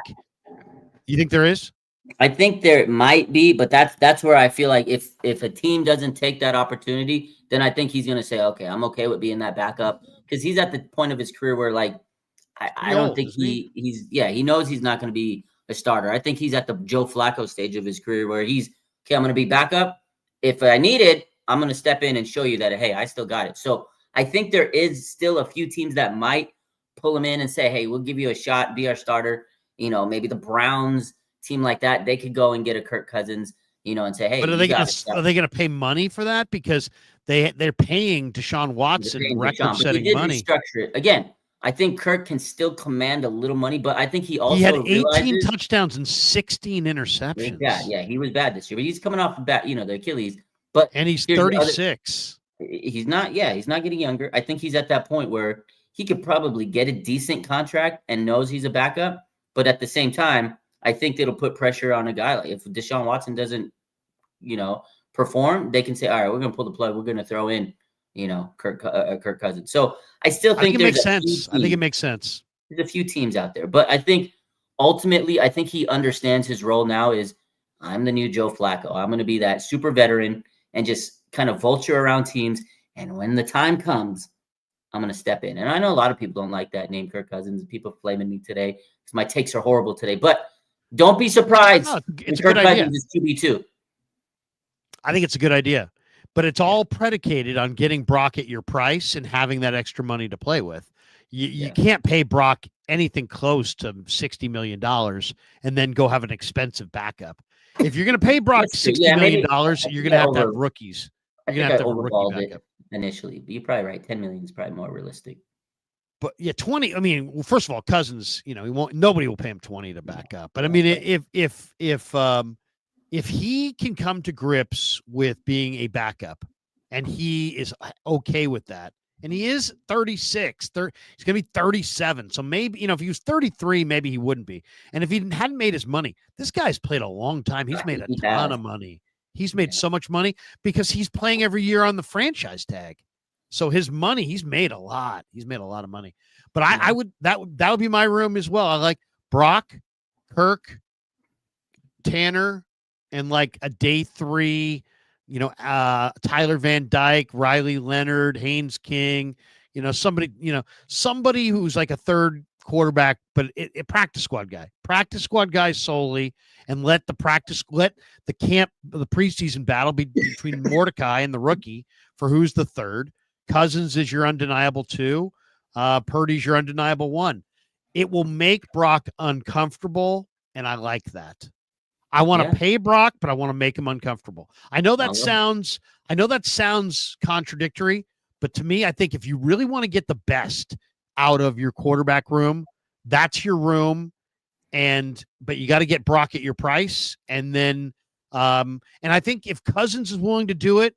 there is? I think there might be, but that's where I feel like if a team doesn't take that opportunity, then I think he's going to say, okay, I'm okay with being that backup, because he's at the point of his career where, like, I don't think he knows he's not going to be a starter. I think he's at the Joe Flacco stage of his career where he's, okay, I'm going to be backup. If I need it, I'm going to step in and show you that, hey, I still got it. So I think there is still a few teams that might pull him in and say, hey, we'll give you a shot, be our starter. Maybe the Browns, team like that, they could go and get a Kirk Cousins, and say, hey. But are they going to pay money for that? Because they're paying Deshaun Watson record-setting money. Restructure it. Again, I think Kirk can still command a little money, but I think he also had 18 touchdowns and 16 interceptions. Yeah, he was bad this year. But he's coming off the bat, the Achilles. And he's 36. He's not getting younger. I think he's at that point where he could probably get a decent contract and knows he's a backup. But at the same time, I think it'll put pressure on a guy. Like if Deshaun Watson doesn't, perform, they can say, all right, we're going to pull the plug. We're going to throw in, Kirk Cousins. So I still think it makes sense. I think it makes sense. There's a few teams out there, but I think ultimately, I think he understands his role now is I'm the new Joe Flacco. I'm going to be that super veteran and just kind of vulture around teams. And when the time comes, I'm going to step in. And I know a lot of people don't like that name, Kirk Cousins. People flaming me today because my takes are horrible today. But don't be surprised. No, it's a Kirk good idea. Cousins is QB2. I think it's a good idea. But it's all predicated on getting Brock at your price and having that extra money to play with. You can't pay Brock anything close to $60 million and then go have an expensive backup. If you're going to pay Brock $60 million, you're going to have rookies. You're going to have a rookie backup. Initially, but you're probably right. 10 million is probably more realistic. But yeah, 20. I mean, well, first of all, Cousins, he won't. Nobody will pay him 20 to back up. But I mean, if he can come to grips with being a backup, and he is okay with that, and he is 36, he's going to be 37. So maybe if he was 33, maybe he wouldn't be. And if he hadn't made his money, this guy's played a long time. He's made a ton of money. He's made so much money because he's playing every year on the franchise tag. So his money, he's made a lot. He's made a lot of money. But that would be my room as well. I like Brock, Kirk, Tanner, and like a day 3, Tyler Van Dyke, Riley Leonard, Haynes King, somebody who's like a third quarterback, but a practice squad guy solely, and let the preseason battle be between Mordecai and the rookie for who's the third. Cousins is your undeniable 2. Purdy's your undeniable 1. It will make Brock uncomfortable, and I like that. I want to pay Brock, but I want to make him uncomfortable. I know that sounds contradictory, but to me, I think if you really want to get the best out of your quarterback room, that's your room. But you got to get Brock at your price. And then, and I think if Cousins is willing to do it,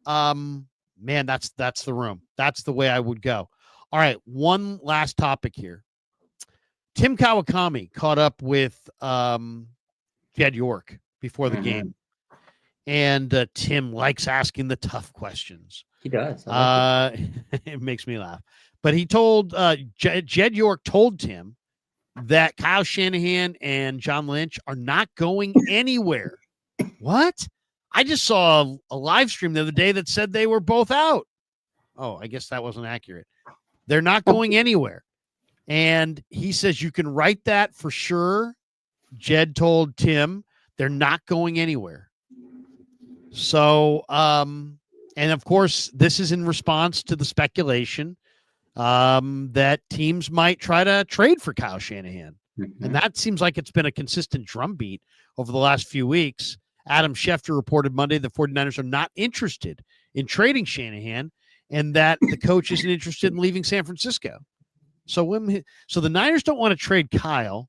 man, that's the room. That's the way I would go. All right. One last topic here. Tim Kawakami caught up with, Jed York before the game. And Tim likes asking the tough questions. He does. It makes me laugh. But he told Jed York told Tim that Kyle Shanahan and John Lynch are not going anywhere. What? I just saw a live stream the other day that said they were both out. Oh, I guess that wasn't accurate. They're not going anywhere. And he says you can write that for sure. Jed told Tim they're not going anywhere. So, and of course, this is in response to the speculation that teams might try to trade for Kyle Shanahan. And that seems like it's been a consistent drumbeat over the last few weeks. Adam Schefter reported Monday the 49ers are not interested in trading Shanahan and that the coach isn't interested in leaving San Francisco. So the Niners don't want to trade Kyle.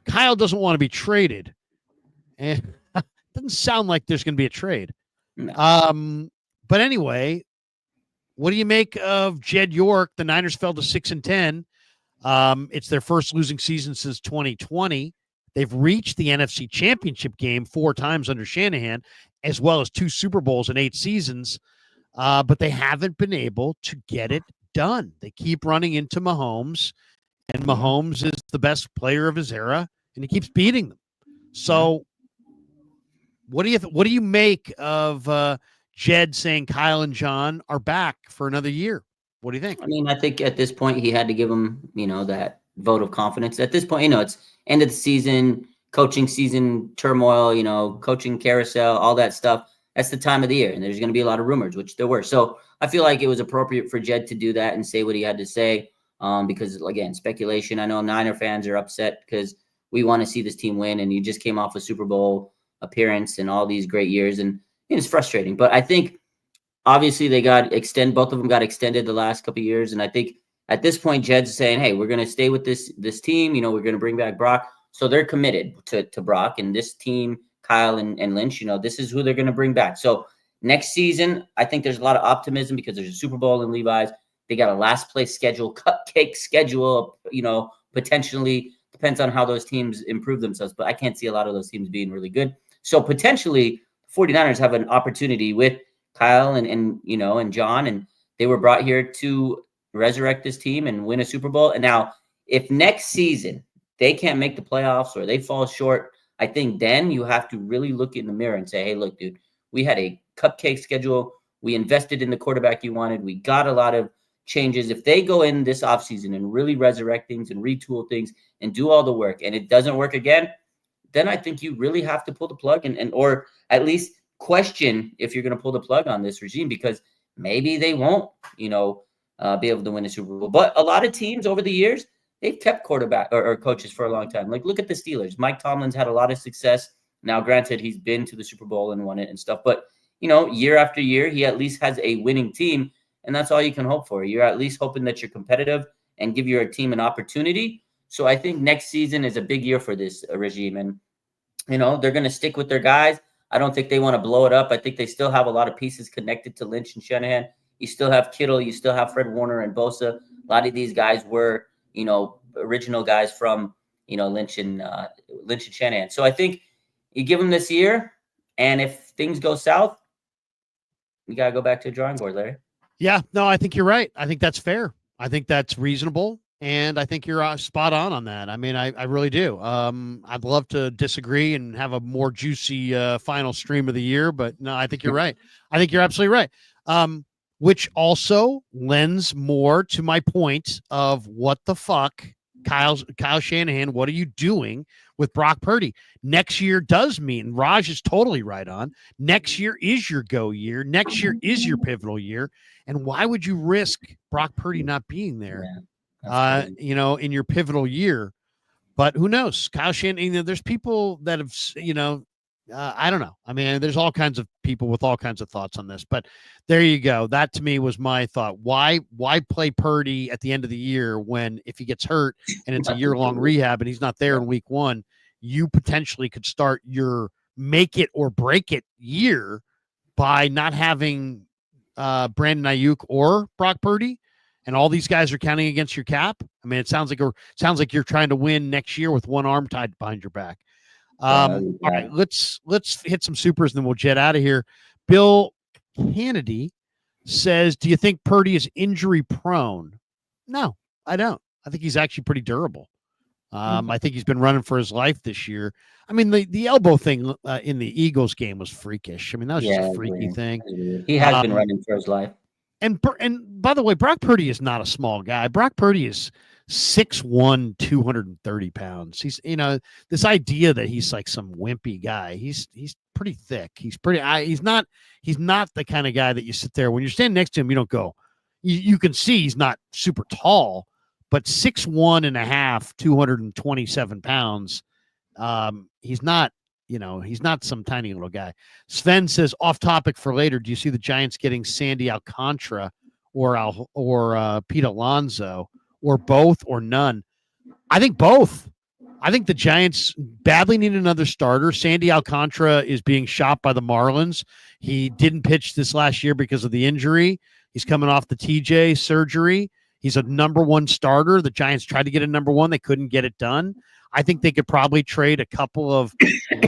Kyle doesn't want to be traded. And it doesn't sound like there's going to be a trade. No. But anyway, what do you make of Jed York? The Niners fell to 6-10. It's their first losing season since 2020. They've reached the NFC Championship game 4 times under Shanahan, as well as 2 Super Bowls in 8 seasons. But they haven't been able to get it done. They keep running into Mahomes, and Mahomes is the best player of his era, and he keeps beating them. So what do you make of Jed saying Kyle and John are back for another year? What do you think? I mean, I think at this point he had to give him, that vote of confidence. At this point, it's end of the season, coaching season turmoil, coaching carousel, all that stuff. That's the time of the year, and there's going to be a lot of rumors, which there were. So I feel like it was appropriate for Jed to do that and say what he had to say. Because again, speculation. I know Niner fans are upset because we want to see this team win, and you just came off a Super Bowl appearance and all these great years, and it's frustrating. But I think obviously they both of them got extended the last couple of years, and I think at this point Jed's saying, hey, we're going to stay with this team. We're going to bring back Brock, so they're committed to Brock and this team. Kyle and Lynch, this is who they're going to bring back. So next season, I think there's a lot of optimism because there's a Super Bowl in Levi's. They got a last place schedule, cupcake schedule, potentially depends on how those teams improve themselves. But I can't see a lot of those teams being really good. So potentially 49ers have an opportunity with Kyle and John, and they were brought here to resurrect this team and win a Super Bowl. And now if next season they can't make the playoffs or they fall short, I think then you have to really look in the mirror and say, hey, look, dude, we had a cupcake schedule. We invested in the quarterback you wanted. We got a lot of changes. If they go in this offseason and really resurrect things and retool things and do all the work and it doesn't work again, then I think you really have to pull the plug and or at least question if you're going to pull the plug on this regime, because maybe they won't, be able to win a Super Bowl. But a lot of teams over the years, they've kept quarterback or coaches for a long time. Like, look at the Steelers. Mike Tomlin's had a lot of success. Now, granted, he's been to the Super Bowl and won it and stuff. But, year after year, he at least has a winning team. And that's all you can hope for. You're at least hoping that you're competitive and give your team an opportunity. So I think next season is a big year for this regime. And, they're going to stick with their guys. I don't think they want to blow it up. I think they still have a lot of pieces connected to Lynch and Shanahan. You still have Kittle. You still have Fred Warner and Bosa. A lot of these guys were, original guys from, Lynch and Shanahan. So I think you give them this year, and if things go south, you got to go back to the drawing board, Larry. Yeah, no, I think you're right. I think that's fair. I think that's reasonable. And I think you're spot on that. I mean, I really do. I'd love to disagree and have a more juicy final stream of the year, but no, I think you're right. I think you're absolutely right. Which also lends more to my point of what the fuck, Kyle Shanahan, what are you doing with Brock Purdy? Next year does mean, Raj is totally right on, next year is your go year. Next year is your pivotal year. And why would you risk Brock Purdy not being there? Yeah. In your pivotal year, but who knows? Kyle Shanahan, there's people that have, I don't know. I mean, there's all kinds of people with all kinds of thoughts on this, but there you go. That to me was my thought. Why play Purdy at the end of the year when if he gets hurt and it's a year-long rehab and he's not there in week one, you potentially could start your make it or break it year by not having Brandon Ayuk or Brock Purdy. And all these guys are counting against your cap. I mean, it sounds like you're trying to win next year with one arm tied behind your back. All right, let's hit some supers, and then we'll jet out of here. Bill Kennedy says, "Do you think Purdy is injury prone?" No, I don't. I think he's actually pretty durable. I think he's been running for his life this year. I mean, the elbow thing in the Eagles game was freakish. I mean, that was just a freaky thing. He has been running for his life. And by the way, Brock Purdy is not a small guy. Brock Purdy is 6'1", 230 pounds. He's, this idea that he's like some wimpy guy. He's pretty thick. He's not the kind of guy that you sit there when you're standing next to him. You don't go. You can see he's not super tall, but 6'1.5", 227 pounds. He's not. He's not some tiny little guy. Sven says, off topic for later, do you see the Giants getting Sandy Alcantara or Pete Alonso or both or none? I think both. I think the Giants badly need another starter. Sandy Alcantara is being shot by the Marlins. He didn't pitch this last year because of the injury. He's coming off the TJ surgery. He's a number one starter. The Giants tried to get a number one. They couldn't get it done. I think they could probably trade a couple of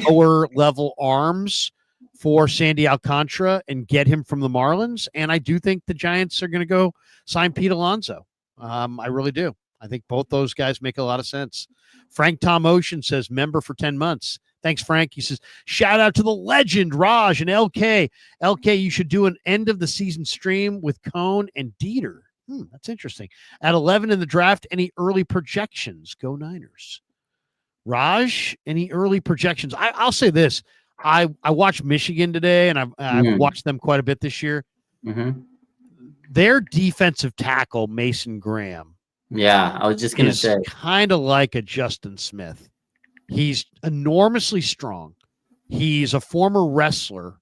lower level arms for Sandy Alcantara and get him from the Marlins. And I do think the Giants are going to go sign Pete Alonso. I really do. I think both those guys make a lot of sense. Frank Tom Ocean says, member for 10 months. Thanks, Frank. He says, shout out to the legend, Raj and LK. LK, you should do an end of the season stream with Cone and Dieter. That's interesting. At 11 in the draft, any early projections? Go Niners. Raj, any early projections? I'll say this. I watched Michigan today, and I've watched them quite a bit this year. Mm-hmm. Their defensive tackle, Mason Graham. Yeah, I was just going to say. Kind of like a Justin Smith. He's enormously strong. He's a former wrestler.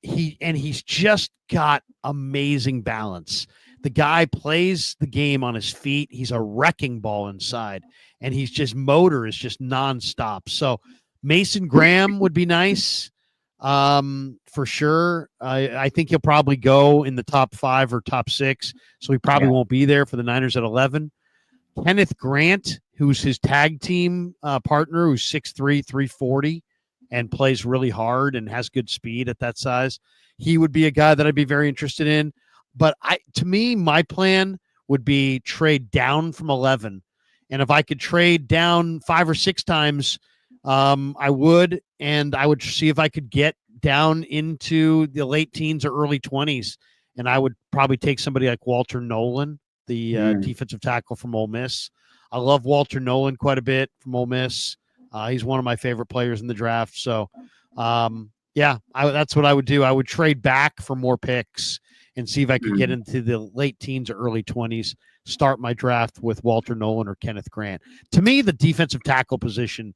He's just got amazing balance. The guy plays the game on his feet. He's a wrecking ball inside, and motor is just nonstop. So Mason Graham would be nice for sure. I think he'll probably go in the top 5 or top 6. So he probably won't be there for the Niners at 11. Kenneth Grant, who's his tag team partner, who's 6'3", 340 and plays really hard and has good speed at that size. He would be a guy that I'd be very interested in. But to me, my plan would be trade down from 11 And if I could trade down 5 or 6 times, I would. And I would see if I could get down into the late teens or early 20s. And I would probably take somebody like Walter Nolan, the defensive tackle from Ole Miss. I love Walter Nolan quite a bit from Ole Miss. He's one of my favorite players in the draft. So, that's what I would do. I would trade back for more picks and see if I could get into the late teens or early 20s, start my draft with Walter Nolan or Kenneth Grant. To me, the defensive tackle position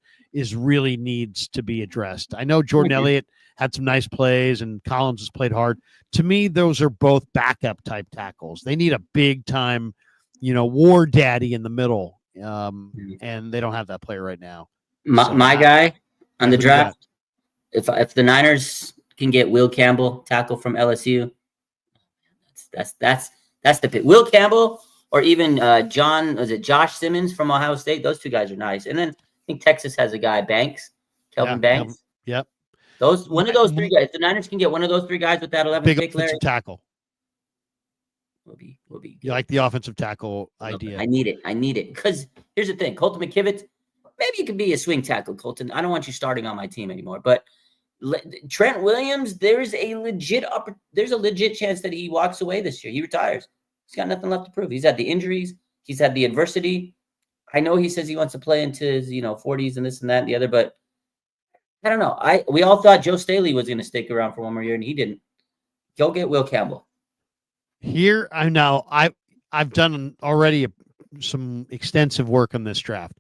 really needs to be addressed. I know Jordan Elliott had some nice plays and Collins has played hard. To me, those are both backup type tackles. They need a big time, war daddy in the middle. And they don't have that player right now. My guy on the draft, if the Niners can get Will Campbell, tackle from LSU, that's the pick. Will Campbell or even Josh Simmons from Ohio State? Those two guys are nice. And then I think Texas has a guy, Kelvin Banks. Yep. One of those 3 guys. If the Niners can get one of those 3 guys with that 11th big pick, Larry, tackle. Will be good. You like the offensive tackle idea? I need it because here's the thing: Colton McKivitz. Maybe you could be a swing tackle, Colton. I don't want you starting on my team anymore. But Trent Williams, there's a legit chance that he walks away this year. He retires. He's got nothing left to prove. He's had the injuries. He's had the adversity. I know he says he wants to play into his 40s and this and that and the other, but I don't know. We all thought Joe Staley was going to stick around for one more year, and he didn't. Go get Will Campbell. Here I know I've done already some extensive work on this draft.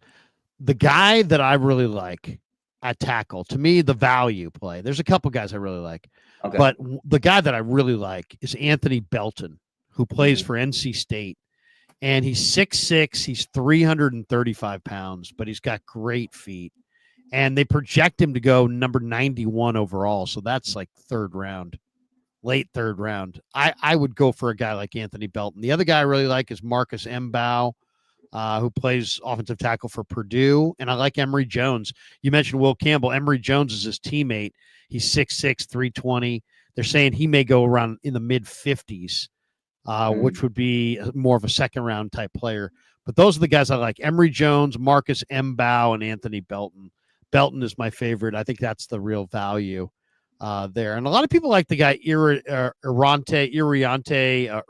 The guy that I really like at tackle, to me, the value play. There's a couple guys I really like, but the guy that I really like is Anthony Belton, who plays for NC State, and he's 6'6", he's 335 pounds, but he's got great feet, and they project him to go number 91 overall, so that's like late third round. I would go for a guy like Anthony Belton. The other guy I really like is Marcus Mbow, who plays offensive tackle for Purdue. And I like Emory Jones. You mentioned Will Campbell. Emory Jones is his teammate. He's 6'6", 320. They're saying he may go around in the mid-50s, which would be more of a second-round type player. But those are the guys I like. Emory Jones, Marcus Mbow, and Anthony Belton. Belton is my favorite. I think that's the real value there. And a lot of people like the guy Iriante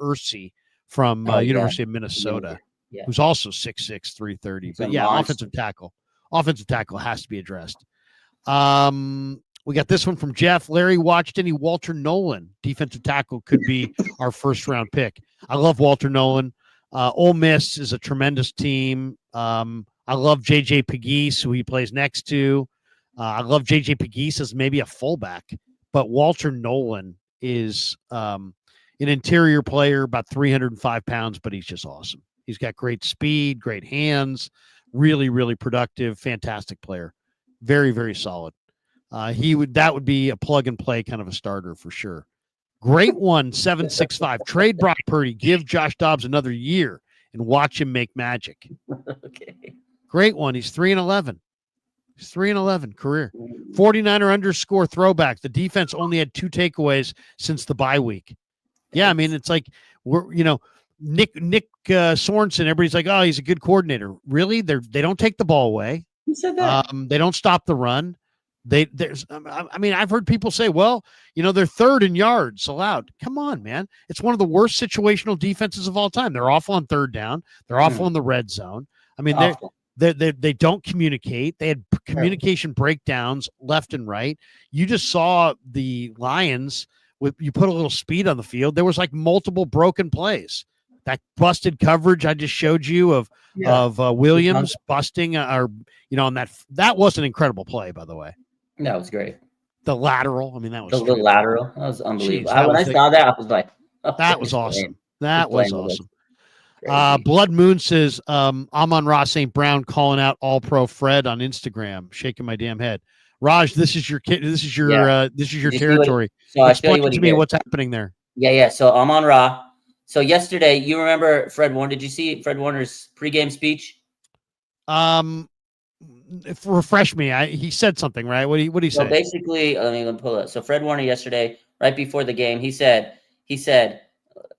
Ursi from University of Minnesota. Yeah. Who's also 6'6", 330. But offensive tackle. Offensive tackle has to be addressed. We got this one from Jeff. Larry, watched any Walter Nolan? Defensive tackle could be our first-round pick. I love Walter Nolan. Ole Miss is a tremendous team. I love J.J. Pegues, who he plays next to. I love J.J. Pegues as maybe a fullback. But Walter Nolan is an interior player, about 305 pounds, but he's just awesome. He's got great speed, great hands, really, really productive, fantastic player. Very, very solid. That would be a plug and play kind of a starter for sure. Great one, 765. Trade Brock Purdy. Give Josh Dobbs another year and watch him make magic. Okay. Great one. He's 3-11. He's 3-11 career. 49er _ throwback. The defense only had 2 takeaways since the bye week. Yeah, I mean, it's like Nick Sorensen, everybody's like, oh, he's a good coordinator. Really? They don't take the ball away. Who said that? They don't stop the run. I've heard people say, well, they're third in yards allowed. Come on, man. It's one of the worst situational defenses of all time. They're awful on third down. They're awful in the red zone. I mean, they don't communicate. They had communication breakdowns left and right. You just saw the Lions you put a little speed on the field. There was like multiple broken plays. That busted coverage I just showed you of Williams busting on that was an incredible play, by the way. That was great. The lateral. I mean, that was the lateral. That was unbelievable. When I saw that, I was like, that was awesome. That was awesome. Blood Moon says, Amon-Ra St. Brown calling out All-Pro Fred on Instagram, shaking my damn head. Raj, this is your territory. Explain to me what's happening there. Yeah. So Amon-Ra. So yesterday, you remember Fred Warner? Did you see Fred Warner's pregame speech? Refresh me. He said something, right? What did he say? Basically, let me pull it up. So Fred Warner yesterday, right before the game, he said, let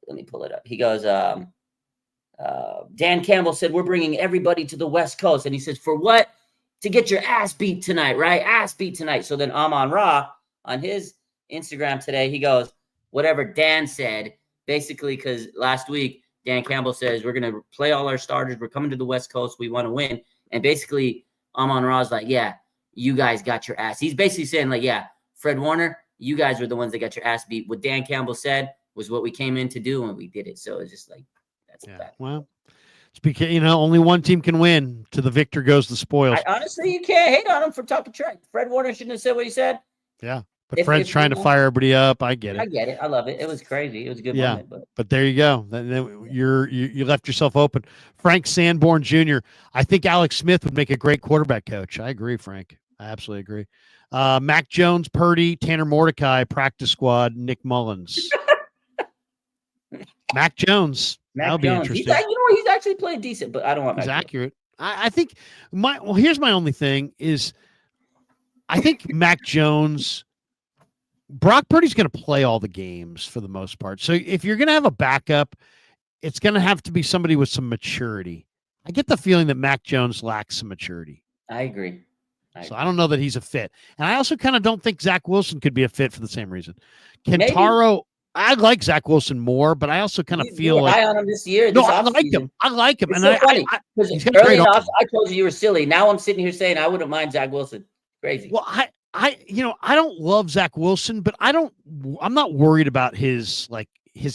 me pull it up. He goes, Dan Campbell said, we're bringing everybody to the West Coast. And he says, for what? To get your ass beat tonight, right? Ass beat tonight. So then Amon-Ra on his Instagram today, he goes, whatever Dan said, basically, because last week, Dan Campbell says, we're going to play all our starters. We're coming to the West Coast. We want to win. And basically, Amon-Ra's like, yeah, you guys got your ass. He's basically saying, like, yeah, Fred Warner, you guys were the ones that got your ass beat. What Dan Campbell said was what we came in to do, and we did it. So it's just like, that's yeah. bad. Well, it's because, only one team can win. To the victor goes the spoils. Honestly, you can't hate on him for talking trash. Fred Warner shouldn't have said what he said. Yeah. But Fred's trying to fire everybody up. I get it. I get it. I love it. It was crazy. It was a good moment. But there you go. Then you left yourself open. Frank Sanborn Jr. I think Alex Smith would make a great quarterback coach. I agree, Frank. I absolutely agree. Mac Jones, Purdy, Tanner Mordecai, practice squad, Nick Mullins. Mac Jones. That'll be interesting. He's actually playing decent, but I don't want. He's accurate. I think here's my only thing is, I think Mac Jones. Brock Purdy's going to play all the games for the most part. So if you're going to have a backup, it's going to have to be somebody with some maturity. I get the feeling that Mac Jones lacks some maturity. I agree. I don't know that he's a fit. And I also kind of don't think Zach Wilson could be a fit for the same reason. Kentaro, I like Zach Wilson more, but I also kind of feel like high on him this year. I like him. I like him. It's and so funny, because early enough, I told you were silly. Now I'm sitting here saying I wouldn't mind Zach Wilson. Crazy. Well, I don't love Zach Wilson, but I'm not worried about his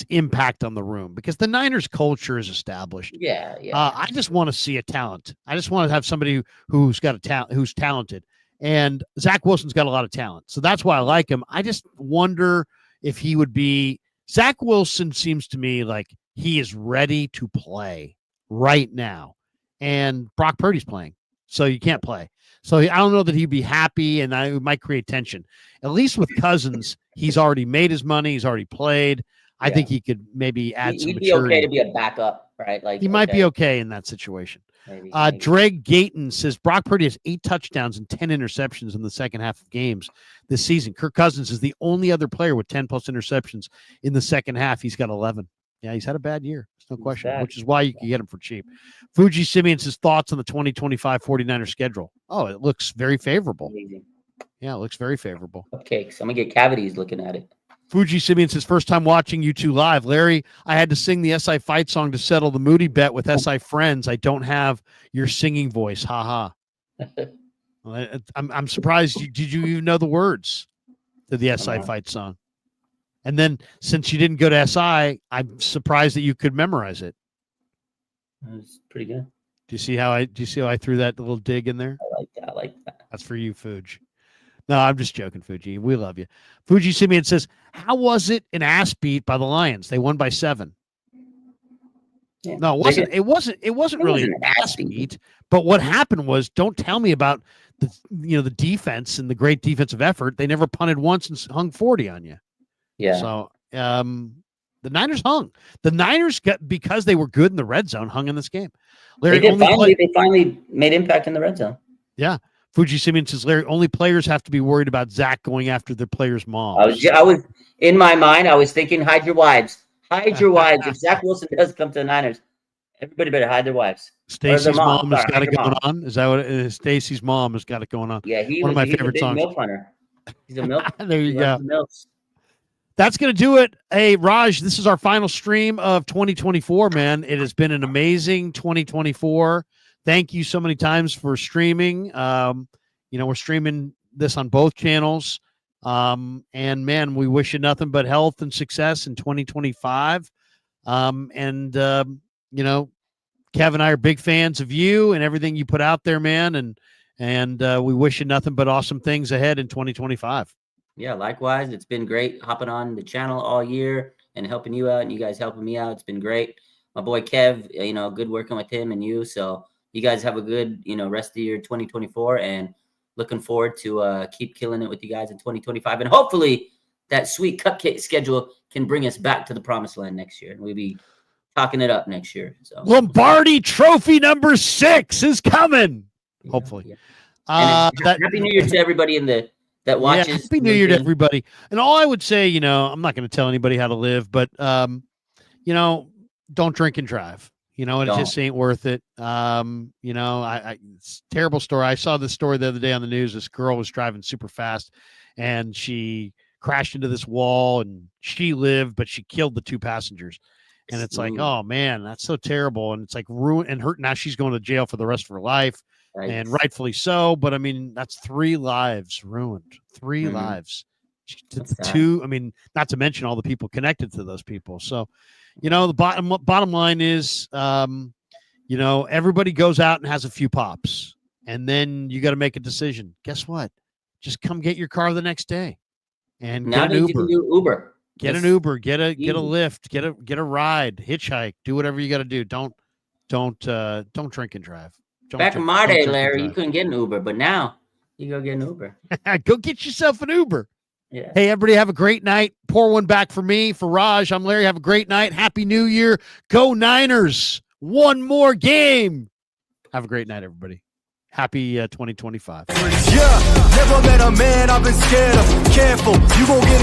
impact on the room because the Niners culture is established. Yeah. I just want to see a talent. I just want to have somebody who's got a talent, who's talented. And Zach Wilson's got a lot of talent. So that's why I like him. I just wonder if he would be. Zach Wilson seems to me like he is ready to play right now. And Brock Purdy's playing. So you can't play. So I don't know that he'd be happy, and it might create tension. At least with Cousins, he's already made his money. He's already played. I think he could maybe add some maturity. He'd be okay to be a backup, right? Like he might be okay in that situation. Maybe. Dre Gayton says Brock Purdy has 8 touchdowns and 10 interceptions in the second half of games this season. Kirk Cousins is the only other player with 10-plus interceptions in the second half. He's got 11. Yeah, he's had a bad year. There's no question, which is why you can get him for cheap. Fuji Simeon says thoughts on the 2025 49ers schedule. Oh, it looks very favorable. Amazing. Yeah, it looks very favorable. Okay, so I'm going to get cavities looking at it. Fuji Simeon says first time watching you two live. Larry, I had to sing the SI fight song to settle the Moody bet with SI friends. I don't have your singing voice. Ha ha. I'm surprised. Did you even know the words to the SI fight song? And then since you didn't go to SI, I'm surprised that you could memorize it. That's pretty good. Do you see how I threw that little dig in there? I like that. That's for you, Fuji. No, I'm just joking, Fuji. We love you. Fuji Simeon says, how was it an ass beat by the Lions? They won by 7. Yeah, no, it wasn't really an ass beat. But what happened was, don't tell me about the defense and the great defensive effort. They never punted once and hung 40 on you. Yeah. So the Niners hung. The Niners because they were good in the red zone, hung in this game. Larry, they finally made impact in the red zone. Yeah. Fuji Simeon says, Larry, only players have to be worried about Zach going after the players' mom. I was in my mind, I was thinking, hide your wives. Hide your wives. If Zach Wilson does come to the Niners, everybody better hide their wives. Stacy's mom has got it going on. Is that what it is? Stacy's mom has got it going on. Yeah, one of my favorite songs. Milk hunter. He's a milk. There you go. That's going to do it. Hey, Raj, this is our final stream of 2024, man. It has been an amazing 2024. Thank you so many times for streaming. We're streaming this on both channels. And man, we wish you nothing but health and success in 2025. Kev and I are big fans of you and everything you put out there, man. And we wish you nothing but awesome things ahead in 2025. Yeah, likewise. It's been great hopping on the channel all year and helping you out and you guys helping me out. It's been great. My boy Kev, good working with him and you. So you guys have a good, rest of the year 2024 and looking forward to keep killing it with you guys in 2025. And hopefully that sweet cupcake schedule can bring us back to the promised land next year. And we'll be talking it up next year. So Lombardi Trophy number 6 is coming. Yeah, hopefully. Yeah. Happy New Year to everybody that watches. Yeah, happy New Year to everybody. And all I would say, I'm not going to tell anybody how to live, but don't drink and drive. You know, and it just ain't worth it. You know, it's a terrible story. I saw this story the other day on the news. This girl was driving super fast and she crashed into this wall and she lived, but she killed the 2 passengers. And it's like, oh man, that's so terrible. And it's like ruin and hurt. Now she's going to jail for the rest of her life, and rightfully so. But I mean, that's 3 lives ruined. 3 lives. 2. I mean, not to mention all the people connected to those people. So, you know, the bottom line is, you know, everybody goes out and has a few pops, and then you got to make a decision. Guess what? Just come get your car the next day, and now get an Uber. You can do Uber. Get an Uber. Get a Lyft. Get a ride. Hitchhike. Do whatever you got to do. Don't drink and drive. Back in my day, Larry, you couldn't get an Uber, but now you go get an Uber. Go get yourself an Uber. Yeah. Hey, everybody, have a great night. Pour one back for me, for Raj. I'm Larry. Have a great night. Happy New Year. Go Niners. One more game. Have a great night, everybody. Happy 2025. Yeah, never met a man I've been scared of. Careful, you gon' get